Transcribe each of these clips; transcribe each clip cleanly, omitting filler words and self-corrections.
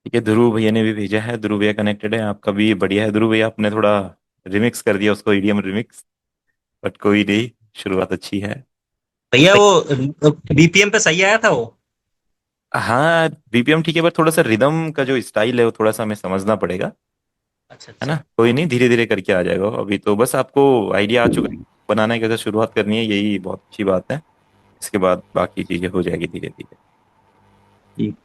ठीक है, ध्रुव भैया ने भी भेजा है, ध्रुव भैया कनेक्टेड है, आपका भी बढ़िया है ध्रुव भैया, आपने थोड़ा रिमिक्स कर दिया उसको, ईडीएम रिमिक्स। बट कोई नहीं, शुरुआत अच्छी है। भैया वो बीपीएम पे सही आया था वो। हाँ बीपीएम ठीक है, पर थोड़ा सा रिदम का जो स्टाइल है वो थोड़ा सा हमें समझना पड़ेगा। अच्छा है ना, अच्छा। कोई नहीं, धीरे धीरे करके आ जाएगा। अभी तो बस आपको आइडिया आ चुका है बनाने की, कैसे शुरुआत करनी है, यही बहुत अच्छी बात है। इसके बाद बाकी चीजें हो जाएगी धीरे धीरे। ठीक।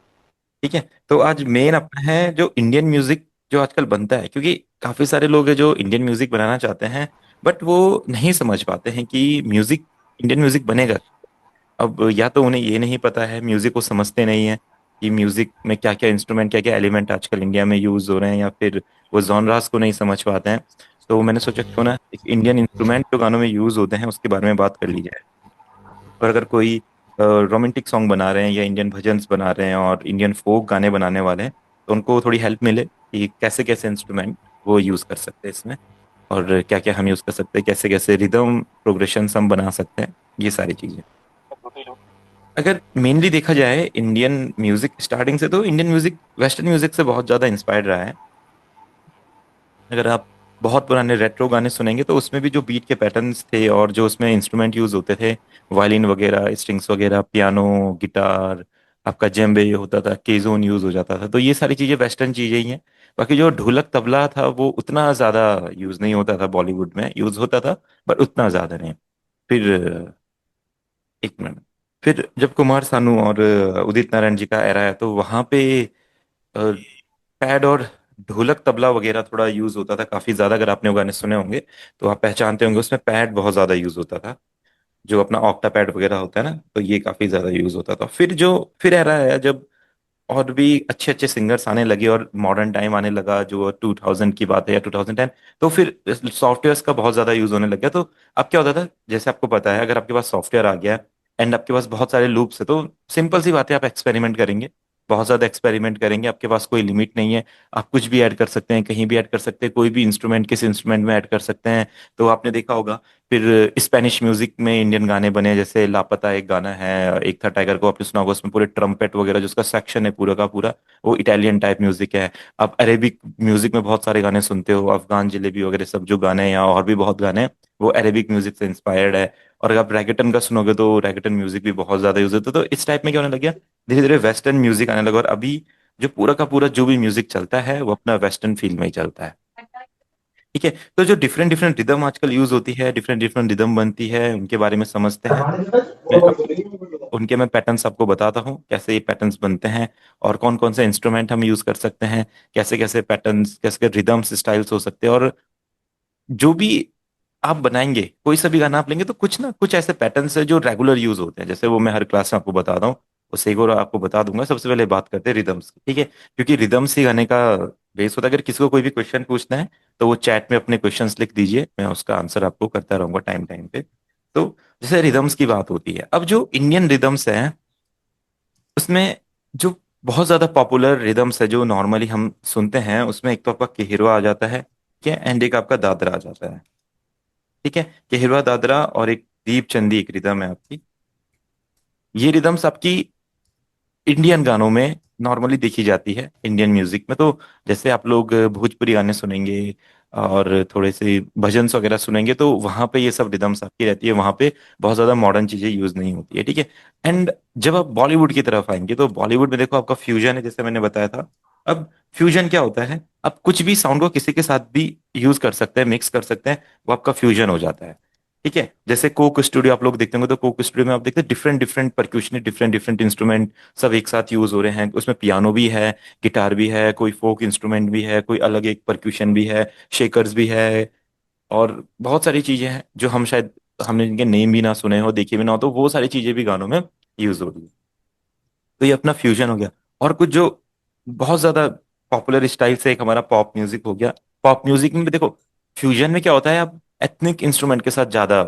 ठीक है, तो आज मेन अपना है जो इंडियन म्यूजिक जो आजकल बनता है, क्योंकि काफी सारे लोग हैं जो इंडियन म्यूजिक बनाना चाहते हैं, बट वो नहीं समझ पाते हैं कि म्यूजिक, इंडियन म्यूजिक बनेगा। अब या तो उन्हें ये नहीं पता है, म्यूजिक को समझते नहीं है कि म्यूजिक में क्या क्या इंस्ट्रूमेंट, क्या क्या एलिमेंट आजकल इंडिया में यूज हो रहे हैं, या फिर वो जॉनरास को नहीं समझ पाते हैं। तो मैंने सोचा क्यों ना एक इंडियन इंस्ट्रूमेंट जो गानों में यूज होते हैं उसके बारे में बात कर ली जाए। और अगर कोई रोमांटिक सॉन्ग बना रहे हैं या इंडियन भजन्स बना रहे हैं और इंडियन फोक गाने बनाने वाले हैं, तो उनको थोड़ी हेल्प मिले कि कैसे कैसे इंस्ट्रूमेंट वो यूज कर सकते हैं इसमें, और क्या क्या हम यूज कर सकते हैं, कैसे कैसे रिदम प्रोग्रेशन हम बना सकते हैं, ये सारी चीजें। अगर मेनली देखा जाए इंडियन म्यूजिक स्टार्टिंग से, तो इंडियन म्यूजिक वेस्टर्न म्यूजिक से बहुत ज्यादा इंस्पायर्ड रहा है। अगर आप बहुत पुराने रेट्रो गाने सुनेंगे तो उसमें भी जो बीट के पैटर्न्स थे और जो उसमें इंस्ट्रूमेंट यूज होते थे, वायलिन वगैरह, स्ट्रिंग्स वगैरह, पियानो, गिटार, आपका जेम्बे होता था, केजोन यूज हो जाता था, तो ये सारी चीजें वेस्टर्न चीजें ही हैं। बाकी जो ढोलक तबला था वो उतना ज्यादा यूज नहीं होता था, बॉलीवुड में यूज होता था पर उतना ज्यादा नहीं। फिर एक मिनट, फिर जब कुमार सानू और उदित नारायण जी का एरा है, तो वहां पे पैड और ढोलक तबला वगैरह थोड़ा यूज होता था काफी ज्यादा। अगर आपने वो गाने सुने होंगे तो आप पहचानते होंगे, उसमें पैड बहुत ज्यादा यूज होता था, जो अपना ऑक्टा पैड वगैरह होता है ना, तो ये काफी ज्यादा यूज होता था। फिर एरा आया जब और भी अच्छे अच्छे सिंगर्स आने लगे और मॉडर्न टाइम आने लगा, जो 2000 की बात है या 2010, तो फिर सॉफ्टवेयर्स का बहुत ज्यादा यूज होने लग गया। तो अब क्या होता था, जैसे आपको पता है, अगर आपके पास सॉफ्टवेयर आ गया एंड आपके पास बहुत सारे लूप्स है, तो सिंपल सी बात है, आप एक्सपेरिमेंट करेंगे, बहुत ज्यादा एक्सपेरिमेंट करेंगे, आपके पास कोई लिमिट नहीं है। आप कुछ भी ऐड कर सकते हैं, कहीं भी ऐड कर सकते हैं, कोई भी इंस्ट्रूमेंट किस इंस्ट्रूमेंट में ऐड कर सकते हैं। तो आपने देखा होगा, फिर स्पेनिश म्यूजिक में इंडियन गाने बने, जैसे लापता एक गाना है, एक था टाइगर को, आपने सुना होगा, उसमें पूरे ट्रम्पेट वगैरह जिसका सेक्शन है पूरा का पूरा, वो इटालियन टाइप म्यूजिक है। आप अरेबिक म्यूजिक में बहुत सारे गाने सुनते हो, अफगान जलेबी वगैरह सब जो गाने हैं, या और भी बहुत गाने हैं, वो अरेबिक म्यूजिक से इंस्पायर्ड है। और अगर आप रैगेटन का सुनोगे तो रैगेटन म्यूजिक भी बहुत ज्यादा यूज होता है। तो इस टाइप में क्या होने लग गया, धीरे धीरे वेस्टर्न म्यूजिक आने लगा, और अभी जो पूरा का पूरा जो भी म्यूजिक चलता है वो अपना वेस्टर्न फील्ड में ही चलता है। ठीक है, तो जो डिफरेंट डिफरेंट रिदम आजकल यूज होती है, डिफरेंट डिफरेंट रिदम बनती है, उनके बारे में समझते हैं। मैं अब उनके मैं पैटर्न्स आपको बताता हूँ, कैसे ये पैटर्न्स बनते हैं, और कौन कौन से इंस्ट्रूमेंट हम यूज कर सकते हैं, कैसे कैसे पैटर्न्स, कैसे कैसे रिदम्स स्टाइल्स हो सकते हैं। और जो भी आप बनाएंगे, कोई सा भी गाना आप लेंगे, तो कुछ ना कुछ ऐसे पैटर्न्स है जो रेगुलर यूज होते हैं, जैसे वो मैं हर क्लास में आपको बताता हूँ, उससे एक और आपको बता दूंगा। सबसे पहले बात करते हैं रिदम्स की, ठीक है, क्योंकि रिदम्स ही गाने का बेस होता है। अगर किसी को कोई भी क्वेश्चन पूछना है तो वो चैट में अपने क्वेश्चंस लिख दीजिए, मैं उसका आंसर आपको करता रहूंगा टाइम टाइम पे। तो जैसे रिदम्स की बात होती है, अब जो इंडियन रिदम्स हैं उसमें जो बहुत ज्यादा पॉपुलर रिदम्स है जो नॉर्मली हम सुनते हैं, उसमें एक तो आपका केहिरवा आ जाता है, ठीक है, एंड एक आपका दादरा आ जाता है। ठीक है, केहिरवा, दादरा और एक दीप चंदी एक रिदम है आपकी। ये रिदम्स आपकी इंडियन गानों में नॉर्मली देखी जाती है, इंडियन म्यूजिक में। तो जैसे आप लोग भोजपुरी गाने सुनेंगे और थोड़े से भजन्स वगैरह सुनेंगे, तो वहां पे ये सब रिदम्स आपकी रहती है, वहां पे बहुत ज्यादा मॉडर्न चीजें यूज नहीं होती है। ठीक है, एंड जब आप बॉलीवुड की तरफ आएंगे, तो बॉलीवुड में देखो आपका फ्यूजन है, जैसे मैंने बताया था। अब फ्यूजन क्या होता है, आप कुछ भी साउंड को किसी के साथ भी यूज कर सकते हैं, मिक्स कर सकते हैं, वो आपका फ्यूजन हो जाता है। ठीक है, जैसे कोक स्टूडियो आप लोग देखते होंगे, तो कोक स्टूडियो में आप देखते हैं different different percussion, different different instrument सब एक साथ यूज हो रहे हैं। उसमें पियानो भी है, गिटार भी है, कोई फोक इंस्ट्रूमेंट भी है, कोई अलग एक परक्यूशन भी है, शेकर्स भी है, और बहुत सारी चीजें हैं जो हम शायद हमने इनके नेम भी ना सुने हो, देखे भी ना हो, तो वो सारी चीजें भी गानों में यूज हो रही है। तो ये अपना फ्यूजन हो गया। और कुछ जो बहुत ज्यादा पॉपुलर स्टाइल से, एक हमारा पॉप म्यूजिक हो गया। पॉप म्यूजिक में भी देखो, फ्यूजन में क्या होता है, आप एथनिक इंस्ट्रूमेंट के साथ ज्यादा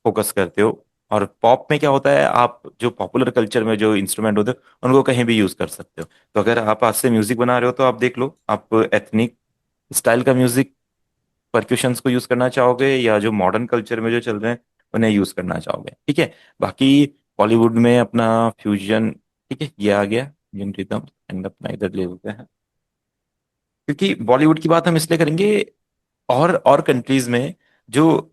फोकस करते हो, और पॉप में क्या होता है, आप जो पॉपुलर कल्चर में जो इंस्ट्रूमेंट होते हो उनको कहीं भी यूज कर सकते हो। तो अगर आप आज से म्यूजिक बना रहे हो, तो आप देख लो, आप एथनिक स्टाइल का म्यूजिक परक्यूशंस को यूज करना चाहोगे, या जो मॉडर्न कल्चर में जो चल रहे हैं उन्हें यूज करना चाहोगे। ठीक है, बाकी बॉलीवुड में अपना फ्यूजन, ठीक है, ये आ गया इंडियन रिदम। एंड अपना इधर ले लेते हैं, क्योंकि बॉलीवुड की बात हम इसलिए करेंगे, और कंट्रीज में जो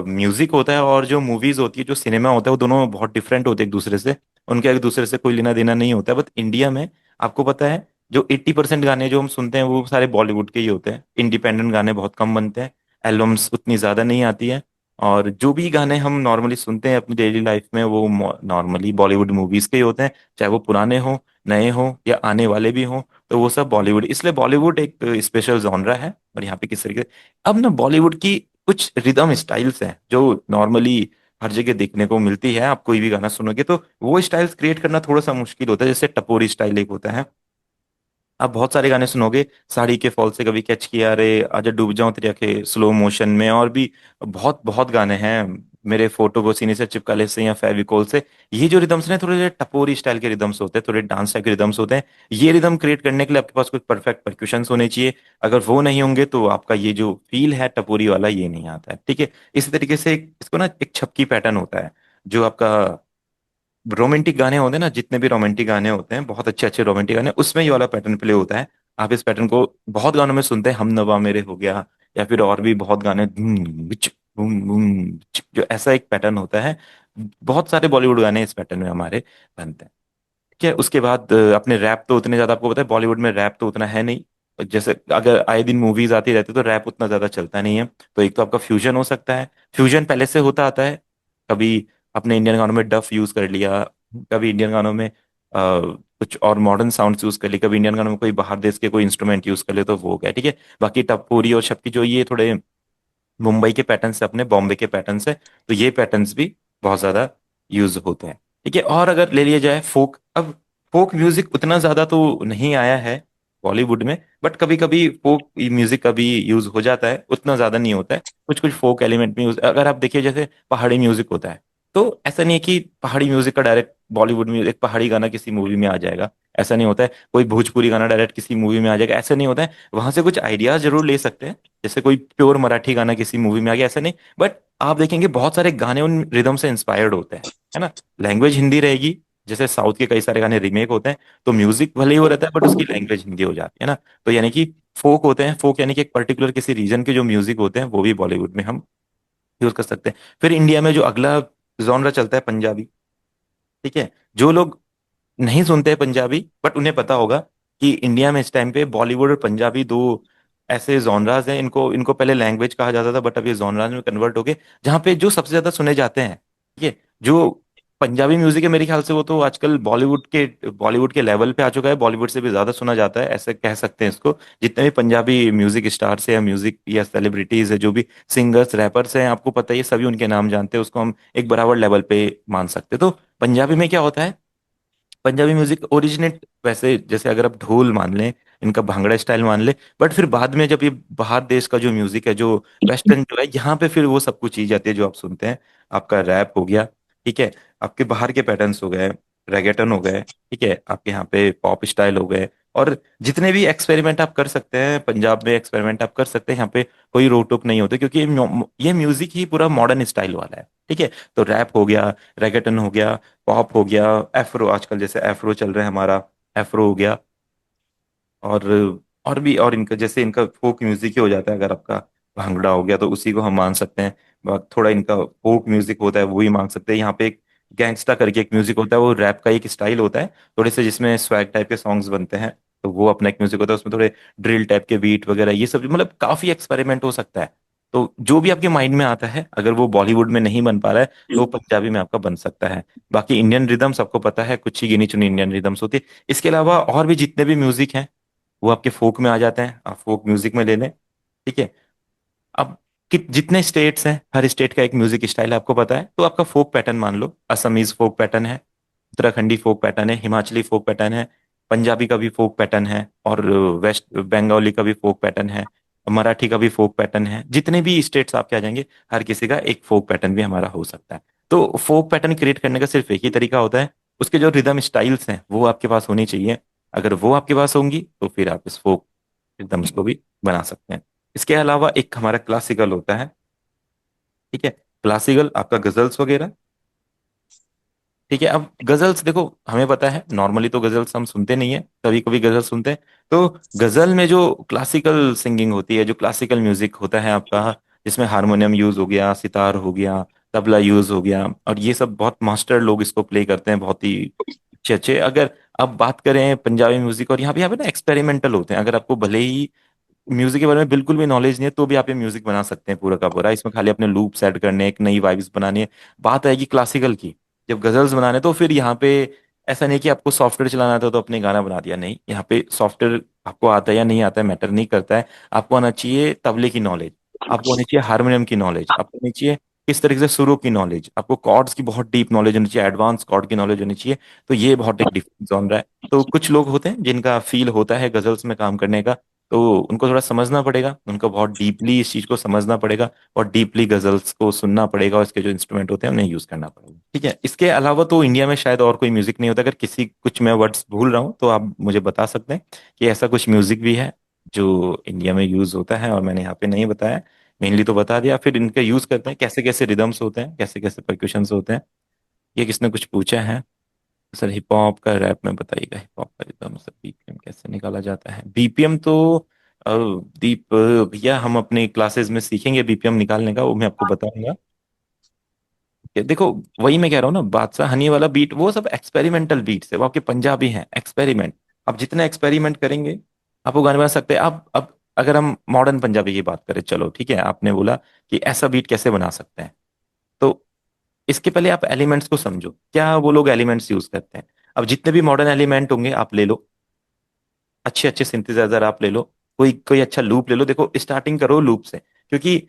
म्यूजिक होता है और जो मूवीज होती है, जो सिनेमा होता है, वो दोनों बहुत डिफरेंट होते हैं एक दूसरे से। उनके एक दूसरे से कोई लेना देना नहीं होता है। बट इंडिया में आपको पता है, जो 80% गाने जो हम सुनते हैं वो सारे बॉलीवुड के ही होते हैं। इंडिपेंडेंट गाने बहुत कम बनते हैं, एल्बम्स उतनी ज्यादा नहीं आती है। और जो भी गाने हम नॉर्मली सुनते हैं अपनी डेली लाइफ में, वो नॉर्मली बॉलीवुड मूवीज के ही होते हैं, चाहे वो पुराने हो, नए हो, या आने वाले भी हो। तो वो सब बॉलीवुड, इसलिए बॉलीवुड एक स्पेशल जॉनरा है। और यहाँ पे किस तरीके, अब ना बॉलीवुड की कुछ रिदम स्टाइल्स हैं जो नॉर्मली हर जगह देखने को मिलती है। आप कोई भी गाना सुनोगे तो वो स्टाइल्स क्रिएट करना थोड़ा सा मुश्किल होता है। जैसे टपोरी स्टाइल एक होता है, आप बहुत सारे गाने सुनोगे, साड़ी के फॉल से कभी कैच किया रे, आजा डूब जाऊं तेरे आंखें स्लो मोशन में, और भी बहुत बहुत गाने हैं, मेरे फोटो को सीने से चिपका ले से, या फेविकोल से। ये जो रिदम्स हैं थोड़े टपोरी स्टाइल के रिदम्स होते हैं, थोड़े डांस टाइप के रिदम्स होते हैं। ये रिदम क्रिएट करने के लिए आपके पास कोई परफेक्ट परक्यूशंस होने चाहिए। अगर वो नहीं होंगे तो आपका ये जो फील है टपोरी वाला, ये नहीं आता है। ठीक है। इसी तरीके से इसको ना एक छपकी पैटर्न होता है, जो आपका रोमांटिक गाने होते हैं ना, जितने भी रोमांटिक गाने होते हैं, बहुत अच्छे अच्छे रोमांटिक गाने, उसमें ये वाला पैटर्न प्ले होता है। आप इस पैटर्न को बहुत गानों में सुनते हैं, हम नवा मेरे हो गया, या फिर और भी बहुत गाने, धूम बिच बूम बूम बिच, जो ऐसा एक पैटर्न होता है। बहुत सारे बॉलीवुड गाने इस पैटर्न में हमारे बनते हैं। ठीक है। उसके बाद अपने रैप तो उतने ज्यादा, आपको पता है बॉलीवुड में रैप तो उतना है नहीं। जैसे अगर आए दिन मूवीज आती रहती तो रैप उतना ज्यादा चलता नहीं है। तो एक तो आपका फ्यूजन हो सकता है, फ्यूजन पहले से होता आता है। कभी अपने इंडियन गानों में डफ यूज कर लिया, कभी इंडियन गानों में कुछ और मॉडर्न साउंड्स यूज कर लिए, कभी इंडियन गानों में कोई बाहर देश के कोई इंस्ट्रूमेंट यूज कर ले, तो वो हो गया। ठीक है। बाकी टपोरी और शक्ति जो ये थोड़े मुंबई के पैटर्न से, अपने बॉम्बे के पैटर्न से, तो ये पैटर्न्स भी बहुत ज्यादा यूज होते हैं। ठीक है। और अगर ले लिया जाए फोक, अब फोक म्यूजिक उतना ज्यादा तो नहीं आया है बॉलीवुड में, बट कभी कभी फोक म्यूजिक का भी यूज हो जाता है, उतना ज्यादा नहीं होता है। कुछ कुछ फोक एलिमेंट में यूज, अगर आप देखिए जैसे पहाड़ी म्यूजिक होता है, तो ऐसा नहीं है कि पहाड़ी म्यूजिक का डायरेक्ट बॉलीवुड में एक पहाड़ी गाना किसी मूवी में आ जाएगा। ऐसा नहीं होता है। कोई भोजपुरी गाना डायरेक्ट किसी मूवी में आ जाएगा, ऐसा नहीं होता है। वहां से कुछ आइडियाज जरूर ले सकते हैं, जैसे कोई प्योर मराठी गाना किसी मूवी में आ गया, ऐसा नहीं। बट आप देखेंगे बहुत सारे गाने उन रिदम से इंस्पायर्ड होते हैं, है ना। लैंग्वेज हिंदी रहेगी, जैसे साउथ के कई सारे गाने रीमेक होते हैं, तो म्यूजिक भले ही वो रहता है बट उसकी लैंग्वेज हिंदी हो जाती है ना। तो यानी कि फोक होते हैं, फोक यानी कि एक पर्टिकुलर किसी रीजन के जो म्यूजिक होते हैं, वो भी बॉलीवुड में हम यूज कर सकते हैं। फिर इंडिया में जो अगला जॉनरा चलता है, पंजाबी। ठीक है। जो लोग नहीं सुनते हैं पंजाबी, बट उन्हें पता होगा कि इंडिया में इस टाइम पे बॉलीवुड और पंजाबी दो ऐसे जॉनरास हैं। इनको इनको पहले लैंग्वेज कहा जाता था, बट अब ये जॉनरास में कन्वर्ट हो गए, जहाँ पे जो सबसे ज्यादा सुने जाते हैं, ठीक है, जो पंजाबी म्यूजिक है, मेरे ख्याल से वो तो आजकल बॉलीवुड के लेवल पे आ चुका है, बॉलीवुड से भी ज्यादा सुना जाता है, ऐसे कह सकते हैं इसको। जितने भी पंजाबी म्यूजिक स्टार्स है, या म्यूजिक या सेलिब्रिटीज है, जो भी सिंगर्स रैपर्स हैं, आपको पता है, ये सभी उनके नाम जानते हैं, उसको हम एक बराबर लेवल पे मान सकते हैं। तो पंजाबी में क्या होता है, पंजाबी म्यूजिक ओरिजिनेट वैसे, जैसे अगर आप ढोल मान लें, इनका भांगड़ा स्टाइल मान लें, बट फिर बाद में जब ये बाहर देश का जो म्यूजिक है, जो वेस्टर्न जो है, यहाँ पे फिर वो सब कुछ चीज आती है जो आप सुनते हैं। आपका रैप हो गया, ठीक है, आपके बाहर के पैटर्न्स हो गए, रेगेटन हो गए, ठीक है, आपके यहाँ पे पॉप स्टाइल हो गए, और जितने भी एक्सपेरिमेंट आप कर सकते हैं पंजाब में, एक्सपेरिमेंट आप कर सकते हैं, यहाँ पे कोई रोक टोक नहीं होती, क्योंकि ये म्यूजिक ही पूरा मॉडर्न स्टाइल वाला है। ठीक है। तो रैप हो गया, रेगेटन हो गया, पॉप हो गया, एफ्रो, आजकल जैसे एफ्रो चल रहा है हमारा, एफ्रो हो गया, और और भी, और इनका जैसे इनका फोक म्यूजिक ही हो जाता है। अगर आपका भांगड़ा हो गया तो उसी को हम मान सकते हैं। थोड़ा इनका फोक म्यूजिक होता है, वो ही मान सकते हैं। यहाँ पे एक गैंगस्टा करके एक म्यूजिक होता है, वो रैप का एक स्टाइल होता है, थोड़े से जिसमें स्वैग टाइप के सॉन्ग्स बनते हैं, तो वो अपना एक म्यूजिक होता है, उसमें थोड़े ड्रिल टाइप के बीट वगैरह, ये सब मतलब काफी एक्सपेरिमेंट हो सकता है। तो जो भी आपके माइंड में आता है, अगर वो बॉलीवुड में नहीं बन पा रहा है, तो वो पंजाबी में आपका बन सकता है। बाकी इंडियन रिदम्स आपको पता है, कुछ ही गिनी चुनी इंडियन रिदम्स होती है। इसके अलावा और भी जितने भी म्यूजिक हैं, वो आपके फोक में आ जाते हैं, आप फोक म्यूजिक में ले लें। ठीक है। अब जितने स्टेट्स हैं, हर स्टेट का एक म्यूजिक स्टाइल है, आपको पता है, तो आपका फोक पैटर्न मान लो, असमीज फोक पैटर्न है, उत्तराखंडी फोक पैटर्न है, हिमाचली फोक पैटर्न है, पंजाबी का भी फोक पैटर्न है, और वेस्ट बंगाली का भी फोक पैटर्न है, मराठी का भी फोक पैटर्न है। जितने भी स्टेट्स आपके आ जाएंगे, हर किसी का एक फोक पैटर्न भी हमारा हो सकता है। तो फोक पैटर्न क्रिएट करने का सिर्फ एक ही तरीका होता है, उसके जो रिदम स्टाइल्स हैं वो आपके पास होनी चाहिए। अगर वो आपके पास होंगी तो फिर आप इस फोक रिदम्स को भी बना सकते हैं। इसके अलावा एक हमारा क्लासिकल होता है। ठीक है। क्लासिकल आपका गजल्स वगैरह। ठीक है। अब गजल्स देखो, हमें पता है नॉर्मली तो गजल्स हम सुनते नहीं है, कभी कभी गजल सुनते हैं। तो गजल में जो क्लासिकल सिंगिंग होती है, जो क्लासिकल म्यूजिक होता है आपका, जिसमें हारमोनियम यूज हो गया, सितार हो गया, तबला यूज हो गया, और ये सब बहुत मास्टर लोग इसको प्ले करते हैं बहुत ही अच्छे अच्छे। अगर अब बात करें पंजाबी म्यूजिक, और यहाँ पे ना एक्सपेरिमेंटल होते हैं, अगर आपको भले ही म्यूजिक के बारे में बिल्कुल भी नॉलेज नहीं है तो भी आप ये म्यूजिक बना सकते हैं पूरा का पूरा। इसमें खाली अपने लूप सेट करने, एक नई वाइब्स बनानी है। बात आएगी क्लासिकल की, जब गजल्स बनाने, तो फिर यहाँ पे ऐसा नहीं कि आपको सॉफ्टवेयर चलाना था तो अपने गाना बना दिया, नहीं। यहाँ पे सॉफ्टवेयर आपको आता है या नहीं आता है मैटर नहीं करता है। आपको आना चाहिए तबले की नॉलेज, आपको आनी चाहिए हारमोनियम की नॉलेज, आपको आनी चाहिए किस तरीके से सुरों की नॉलेज, आपको कॉर्ड्स की बहुत डीप नॉलेज होनी चाहिए, एडवांस कॉर्ड की नॉलेज होनी चाहिए। तो ये बहुत एक डिफरेंट जॉनर है। तो कुछ लोग होते हैं जिनका फील होता है गजल्स में काम करने का, तो उनको थोड़ा समझना पड़ेगा, उनको बहुत डीपली इस चीज को समझना पड़ेगा, और डीपली गजल्स को सुनना पड़ेगा, और इसके जो इंस्ट्रूमेंट होते हैं उन्हें यूज करना पड़ेगा। ठीक है। इसके अलावा तो इंडिया में शायद और कोई म्यूजिक नहीं होता। अगर किसी कुछ मैं वर्ड्स भूल रहा हूँ तो आप मुझे बता सकते हैं कि ऐसा कुछ म्यूजिक भी है जो इंडिया में यूज होता है और मैंने यहाँ पे नहीं बताया। मेनली तो बता दिया। फिर इनका यूज करते हैं, कैसे कैसे रिदम्स होते हैं, कैसे कैसे परक्यूशंस होते हैं। ये किसने कुछ पूछा है? सर हिप हॉप का रैप में बताइएगा, हिप हॉप का रिदम सर बीपीएम कैसे निकाला जाता है? बीपीएम तो अ, दीप भैया हम अपने क्लासेस में सीखेंगे बीपीएम निकालने का, वो मैं आपको बताऊंगा। ये देखो, वही मैं कह रहा हूँ ना, बादशाह हनी वाला बीट वो सब एक्सपेरिमेंटल बीट्स है, वो आपके पंजाबी हैं, एक्सपेरिमेंट। आप जितना एक्सपेरिमेंट करेंगे आप वो गाने बना सकते हैं। अब अगर हम मॉडर्न पंजाबी की बात करें, चलो ठीक है, आपने बोला कि ऐसा बीट कैसे बना सकते हैं, तो इसके पहले आप एलिमेंट्स को समझो, क्या वो लोग एलिमेंट्स यूज करते हैं। अब जितने भी मॉडर्न एलिमेंट होंगे आप ले लो, अच्छे अच्छे सिंथेसाइजर आप ले लो, कोई कोई अच्छा लूप ले लो। देखो स्टार्टिंग करो लूप से, क्योंकि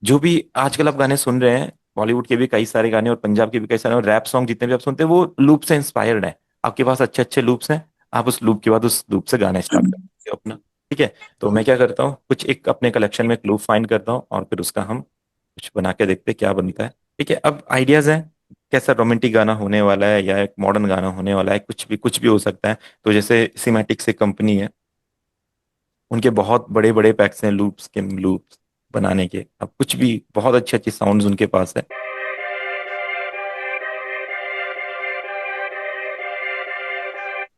जो भी आजकल आप गाने सुन रहे हैं, बॉलीवुड के भी कई सारे गाने और पंजाब के भी कई सारे, और रैप सॉन्ग जितने भी आप सुनते हैं वो लूप से इंस्पायर्ड है। आपके पास अच्छे अच्छे लूप्स हैं, आप उस लूप के बाद उस लूप से गाना स्टार्ट कर सकते हो अपना। ठीक है। तो मैं क्या करता हूँ, कुछ एक अपने कलेक्शन में एक लूप फाइंड करता हूँ, और फिर उसका हम कुछ बना के देखते हैं क्या बनता है। ठीक है। अब आइडियाज हैं, कैसा रोमांटिक गाना होने वाला है या एक मॉडर्न गाना होने वाला है, कुछ भी हो सकता है। तो जैसे सिमेटिक से कंपनी है, उनके बहुत बड़े बड़े पैक्स हैं लूप्स के, लूप्स बनाने के। अब कुछ भी बहुत अच्छी अच्छी साउंड्स उनके पास है।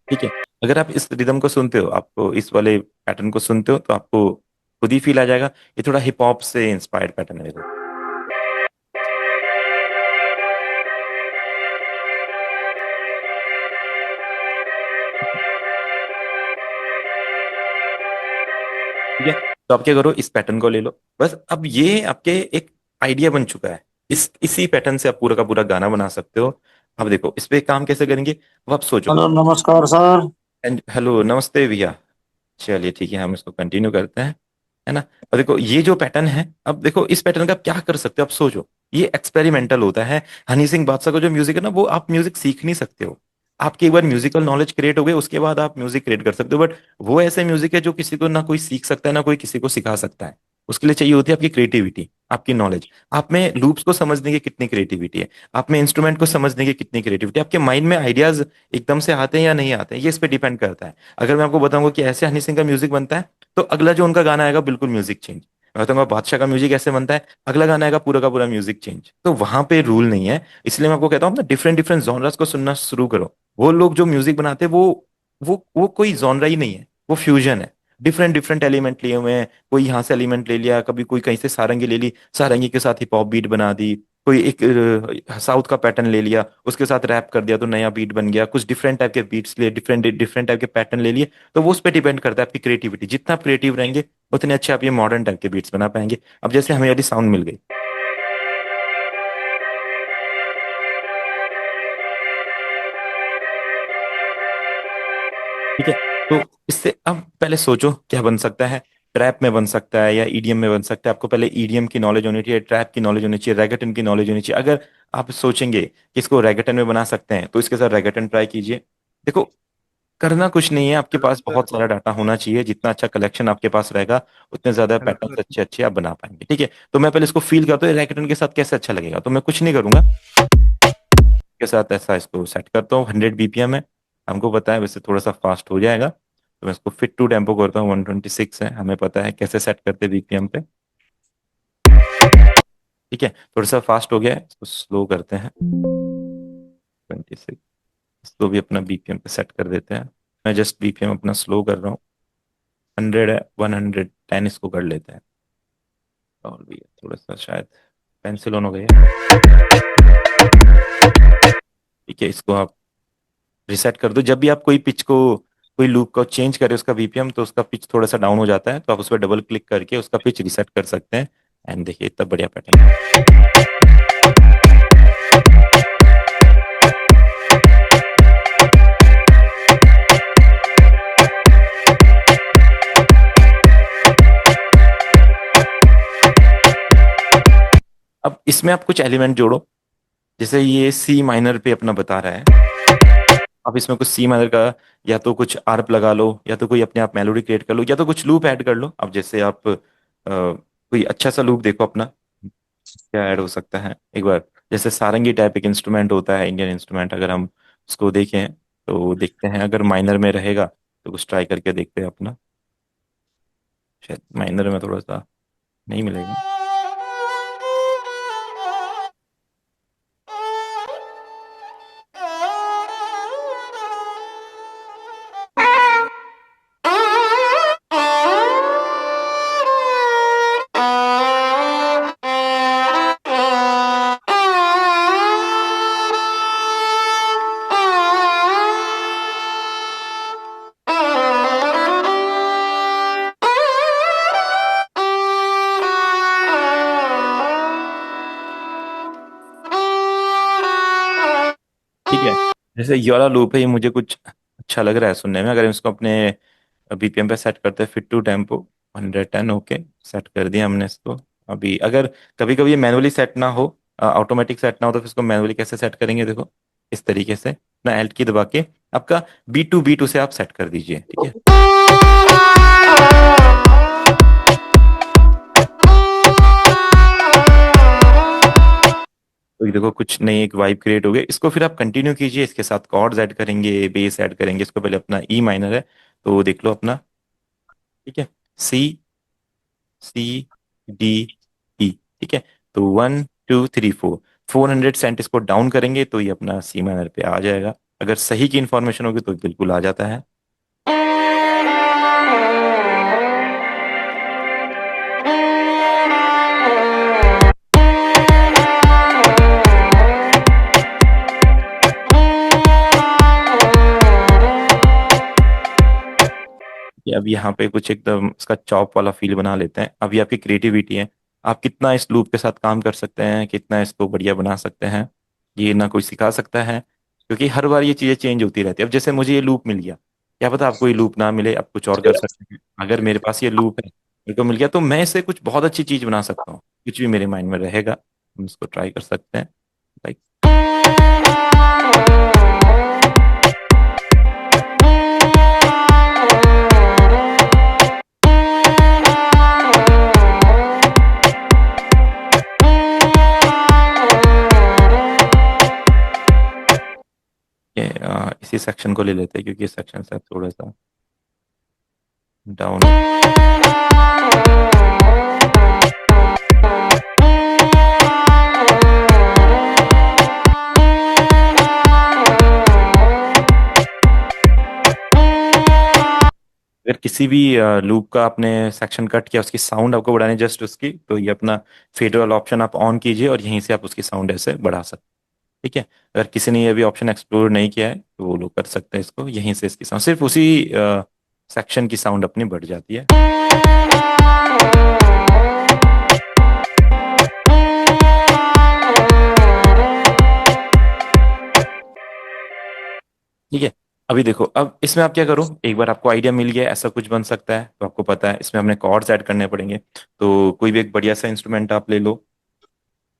ठीक है। अगर आप इस रिदम को सुनते हो, आपको इस वाले पैटर्न को सुनते हो, तो आपको खुद ही फील आ जाएगा ये थोड़ा हिप हॉप से इंस्पायर्ड पैटर्न है। ठीक है। तो आप क्या करो, इस पैटर्न को ले लो बस। अब ये आपके एक आइडिया बन चुका है, इसी पैटर्न से आप पूरा का पूरा गाना बना सकते हो। अब देखो इस पे काम कैसे करेंगे, अब आप सोचो। हेलो नमस्कार सर। हेलो नमस्ते भैया। चलिए ठीक है, हम इसको कंटिन्यू करते हैं, है ना। और देखो ये जो पैटर्न है, अब देखो इस पैटर्न का आप क्या कर सकते हो, आप सोचो। ये एक्सपेरिमेंटल होता है। हनी सिंह बादशाह का जो म्यूजिक है ना, वो आप म्यूजिक सीख नहीं सकते हो। आपकी एक बार म्यूजिकल नॉलेज क्रिएट हो गई, उसके बाद आप म्यूजिक क्रिएट कर सकते हो। बट वो ऐसे म्यूजिक है जो किसी को ना कोई सीख सकता है ना कोई किसी को सिखा सकता है। उसके लिए चाहिए होती है आपकी क्रिएटिविटी, आपकी नॉलेज। आप में लूप्स को समझने की कितनी क्रिएटिविटी है, आप में इंस्ट्रूमेंट को समझने की कितनी क्रिएटिविटी, आपके माइंड में आइडियाज एकदम से आते हैं या नहीं आते हैं, ये इस पे डिपेंड करता है। अगर मैं आपको बताऊंगा कि ऐसे हनी सिंह का म्यूजिक बनता है, तो अगला जो उनका गाना आएगा बिल्कुल म्यूजिक चेंज। मैं बताऊंगा बादशाह का म्यूजिक ऐसे बनता है, अगला गाना आएगा पूरा का पूरा म्यूजिक चेंज। तो वहां पे रूल नहीं है। इसलिए मैं आपको कहता हूँ ना, डिफरेंट डिफरेंट जॉनर्स को सुनना शुरू करो। वो लोग जो म्यूजिक बनाते हैं वो कोई जॉनरा ही नहीं है, वो फ्यूजन है। डिफरेंट डिफरेंट एलिमेंट लिए हुए हैं, कोई यहाँ से एलिमेंट ले लिया, कभी कोई कहीं से सारंगी ले ली, सारंगी के साथ हिप हॉप बीट बना दी। कोई एक साउथ का पैटर्न ले लिया, उसके साथ रैप कर दिया तो नया बीट बन गया। कुछ डिफरेंट टाइप के बीट्स लिए, डिफरेंट डिफरेंट टाइप के पैटर्न ले लिए। तो वो उस पर डिपेंड करता है आपकी क्रिएटिविटी, जितना आप क्रिएटिव रहेंगे उतने अच्छे आप ये मॉडर्न टाइप के बीट्स बना पाएंगे। अब जैसे हमें वाली साउंड मिल गई, ठीक है। तो इससे अब पहले सोचो क्या बन सकता है। ट्रैप में बन सकता है या ईडीएम में बन सकता है। आपको पहले ईडीएम की नॉलेज होनी चाहिए, ट्रैप की नॉलेज होनी चाहिए, रैगेटन की नॉलेज होनी चाहिए। अगर आप सोचेंगे कि इसको रैगेटन में बना सकते हैं तो इसके साथ रैगेटन ट्राई कीजिए। देखो करना कुछ नहीं है, आपके हेलो पास सर। बहुत सारा डाटा होना चाहिए। जितना अच्छा कलेक्शन आपके पास रहेगा उतने ज्यादा हेलो पैटर्न सर। अच्छे अच्छे आप बना पाएंगे। ठीक है। तो मैं पहले इसको फील करता हूँ रैकेटन के साथ कैसे अच्छा लगेगा, तो मैं कुछ नहीं करूंगा, के साथ ऐसा इसको सेट करता हूँ 100 BPM है। हमको पता है वैसे थोड़ा सा फास्ट हो जाएगा, तो मैं इसको फिट टू टेम्पो करता हूँ। 126 है, हमें पता है कैसे सेट करते हैं बीपीएम पे। ठीक है। थोड़ा सा फास्ट हो गया है, इसको स्लो करते हैं। 26। इसको भी अपना बीपीएम पे सेट कर देते हैं। मैं जस्ट बीपीएम अपना स्लो कर रहा हूँ। 100 है, 110 इसको कर लेते हैं। और भी है थोड़ा सा, शायद पेंसिल ऑन हो गई है। ठीक है, इसको आप रिसेट कर दो। जब भी आप कोई पिच को, कोई लूप को चेंज करें उसका बीपीएम, तो उसका पिच थोड़ा सा डाउन हो जाता है, तो आप उस पर डबल क्लिक करके उसका पिच रिसेट कर सकते हैं। एंड देखिए इतना बढ़िया पैटर्न है। अब इसमें आप कुछ एलिमेंट जोड़ो। जैसे ये सी माइनर पे अपना बता रहा है, आप इसमें कुछ सी माइनर का या तो कुछ आर्प लगा लो, या तो कोई अपने आप मेलोडी क्रिएट कर लो, या तो कुछ लूप ऐड कर लो। अब जैसे आप कोई अच्छा सा लूप देखो अपना, क्या ऐड हो सकता है एक बार। जैसे सारंगी टाइप एक इंस्ट्रूमेंट होता है, इंडियन इंस्ट्रूमेंट, अगर हम उसको देखें तो देखते हैं अगर माइनर में रहेगा तो कुछ ट्राई करके देखते हैं अपना। शायद माइनर में थोड़ा सा नहीं मिलेगा। ठीक है, जैसे ये वाला लूप है, ये मुझे कुछ अच्छा लग रहा है सुनने में। अगर हम इसको अपने बीपीएम पे सेट करते हैं, fit to tempo 110, okay set कर दिया हमने इसको। अभी अगर कभी कभी ये मैनुअली सेट ना हो, ऑटोमेटिक सेट ना हो, तो फिर इसको मैनुअली कैसे सेट करेंगे, देखो इस तरीके से ना, एल्ट की दबा के आपका B2 से आप सेट कर दीजिए। ठीक है, तो ये देखो कुछ नई एक वाइब क्रिएट हो गई। इसको फिर आप कंटिन्यू कीजिए, इसके साथ कॉर्ड्स ऐड करेंगे, बेस ऐड करेंगे। इसको पहले अपना ई माइनर है, तो देख लो अपना। ठीक है, सी, सी, डी, ई। ठीक है, तो 1 2 3 4, 400 सेंट इसको डाउन करेंगे तो ये अपना सी माइनर पे आ जाएगा। अगर सही की इंफॉर्मेशन होगी तो बिल्कुल आ जाता है। कि अब यहाँ पे कुछ एकदम इसका चॉप वाला फील बना लेते हैं। अभी आपकी क्रिएटिविटी है, आप कितना इस लूप के साथ काम कर सकते हैं, कितना इसको बढ़िया बना सकते हैं, ये ना कोई सिखा सकता है, क्योंकि हर बार ये चीज़ें चेंज होती रहती है। अब जैसे मुझे ये लूप मिल गया, क्या पता आपको ये लूप ना मिले, आप कुछ और कर सकते हैं। अगर मेरे पास ये लूप है, मेरे को मिल गया, तो मैं इससे कुछ बहुत अच्छी चीज़ बना सकता हूँ। कुछ भी मेरे माइंड में रहेगा, हम इसको ट्राई कर सकते हैं। लाइक, इसी सेक्शन को ले लेते हैं, क्योंकि इस सेक्शन से थोड़ा सा डाउन है। अगर किसी भी लूप का आपने सेक्शन कट किया, उसकी साउंड आपको बढ़ानी जस्ट उसकी, तो ये अपना फेडरल ऑप्शन आप ऑन कीजिए और यहीं से आप उसकी साउंड ऐसे बढ़ा सकते हैं। ठीक है, अगर किसी ने ये भी ऑप्शन एक्सप्लोर नहीं किया है तो वो लोग कर सकते हैं इसको, यहीं से इसकी साउंड, सिर्फ उसी सेक्शन की साउंड अपनी बढ़ जाती है। ठीक है, अभी देखो, अब इसमें आप क्या करो, एक बार आपको आइडिया मिल गया ऐसा कुछ बन सकता है, तो आपको पता है इसमें हमने कॉर्ड्स ऐड करने पड़ेंगे। तो कोई भी एक बढ़िया सा इंस्ट्रूमेंट आप ले लो।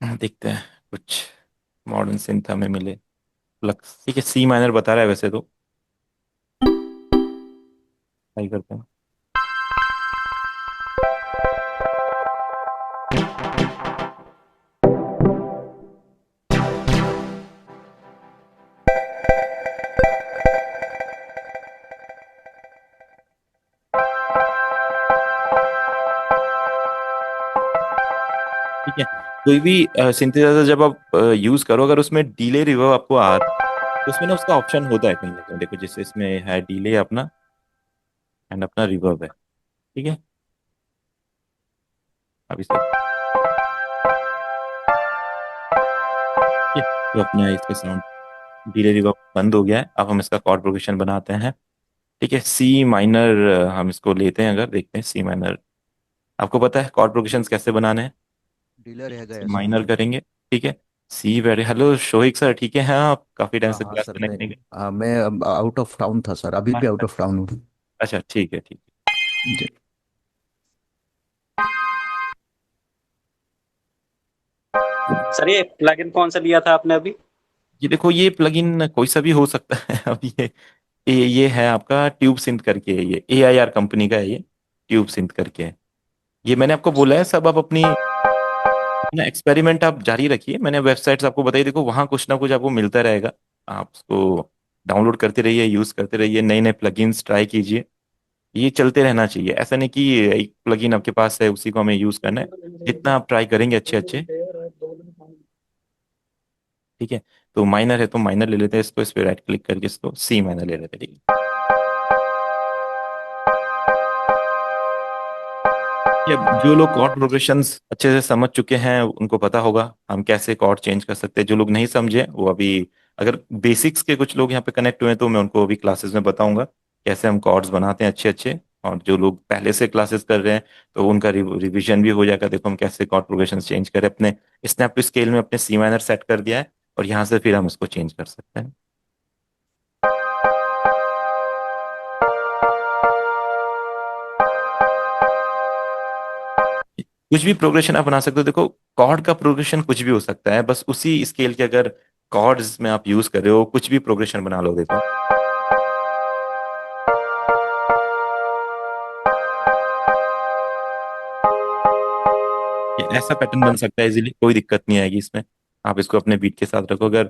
देखते हैं कुछ मॉडर्न सिंथ हमें मिले। फ्लक्स, ठीक है, सी माइनर बता रहा है वैसे तो, ट्राई करते हैं। ठीक है, कोई भी सिंथेसाइजर जब आप यूज करो, अगर उसमें डिले रिवर्ब आपको आ रहा है, उसमें ना उसका ऑप्शन होता है कहीं ना कहीं, देखो जैसे इसमें है डिले अपना, एंड अपना रिवर्ब है। ठीक है, अब इसे, ठीक है, तो अपना इसका साउंड डिले रिवर्ब बंद हो गया है। अब हम इसका कॉर्ड प्रोग्रेशन बनाते हैं। ठीक है, सी माइनर हम इसको लेते हैं, अगर देखते हैं सी माइनर। आपको पता है कॉर्ड प्रोग्रेशंस कैसे बनाने हैं? डीलर है सी गया सर माइनर मेरा। करेंगे। ठीक है, सी वेरी, हेलो शोहिक सर, ठीक है? हाँ, आप काफी टाइम हाँ से हाँ क्लास सर, कनेक्ट नहीं मैं आउट ऑफ टाउन था सर, अभी भी आउट गए। ऑफ टाउन हूँ। अच्छा, ठीक है, ठीक जी। है। सर ये प्लगइन कौन सा लिया था आपने अभी? ये देखो, ये प्लगइन कोई सा भी हो सकता है। अब ये है आपका ट्यूब सिंथ करके है, ये AIR कंपनी का है, ये ट्यूब सिंथ करके है। ये मैंने आपको बोला है सब, आप अपनी अपना एक्सपेरिमेंट आप जारी रखिए। मैंने वेबसाइट्स आपको बताई, देखो वहां कुछ ना कुछ आपको मिलता रहेगा। आप उसको डाउनलोड करते रहिए, यूज करते रहिए, नए नए प्लगइन्स ट्राई कीजिए। ये चलते रहना चाहिए, ऐसा नहीं कि एक प्लगइन आपके पास है उसी को हमें यूज करना है। जितना आप ट्राई करेंगे अच्छे अच्छे, ठीक है। तो माइनर है तो माइनर ले लेते हैं इसको, इस पे राइट क्लिक करके इसको सी माइनर ले लेते हैं, ठीक है। ये जो लोग कॉर्ड प्रोग्रेशंस अच्छे से समझ चुके हैं उनको पता होगा हम कैसे कॉर्ड चेंज कर सकते हैं। जो लोग नहीं समझे वो अभी, अगर बेसिक्स के कुछ लोग यहाँ पे कनेक्ट हुए हैं तो मैं उनको अभी क्लासेस में बताऊंगा कैसे हम कॉर्ड्स बनाते हैं अच्छे अच्छे। और जो लोग पहले से क्लासेस कर रहे हैं तो उनका रिवीजन भी हो जाएगा। देखो हम कैसे कॉर्ड प्रोग्रेशन चेंज करें, अपने स्नैप टू स्केल में अपने सी माइनर सेट कर दिया है, और यहाँ से फिर हम इसको चेंज कर सकते हैं। कुछ भी प्रोग्रेशन आप बना सकते हो। देखो कॉर्ड का प्रोग्रेशन कुछ भी हो सकता है, बस उसी स्केल के अगर कॉर्ड्स में आप यूज कर रहे हो कुछ भी प्रोग्रेशन बना लो। देखो ये ऐसा पैटर्न बन सकता है इजीली, कोई दिक्कत नहीं आएगी इसमें। आप इसको अपने बीट के साथ रखो, अगर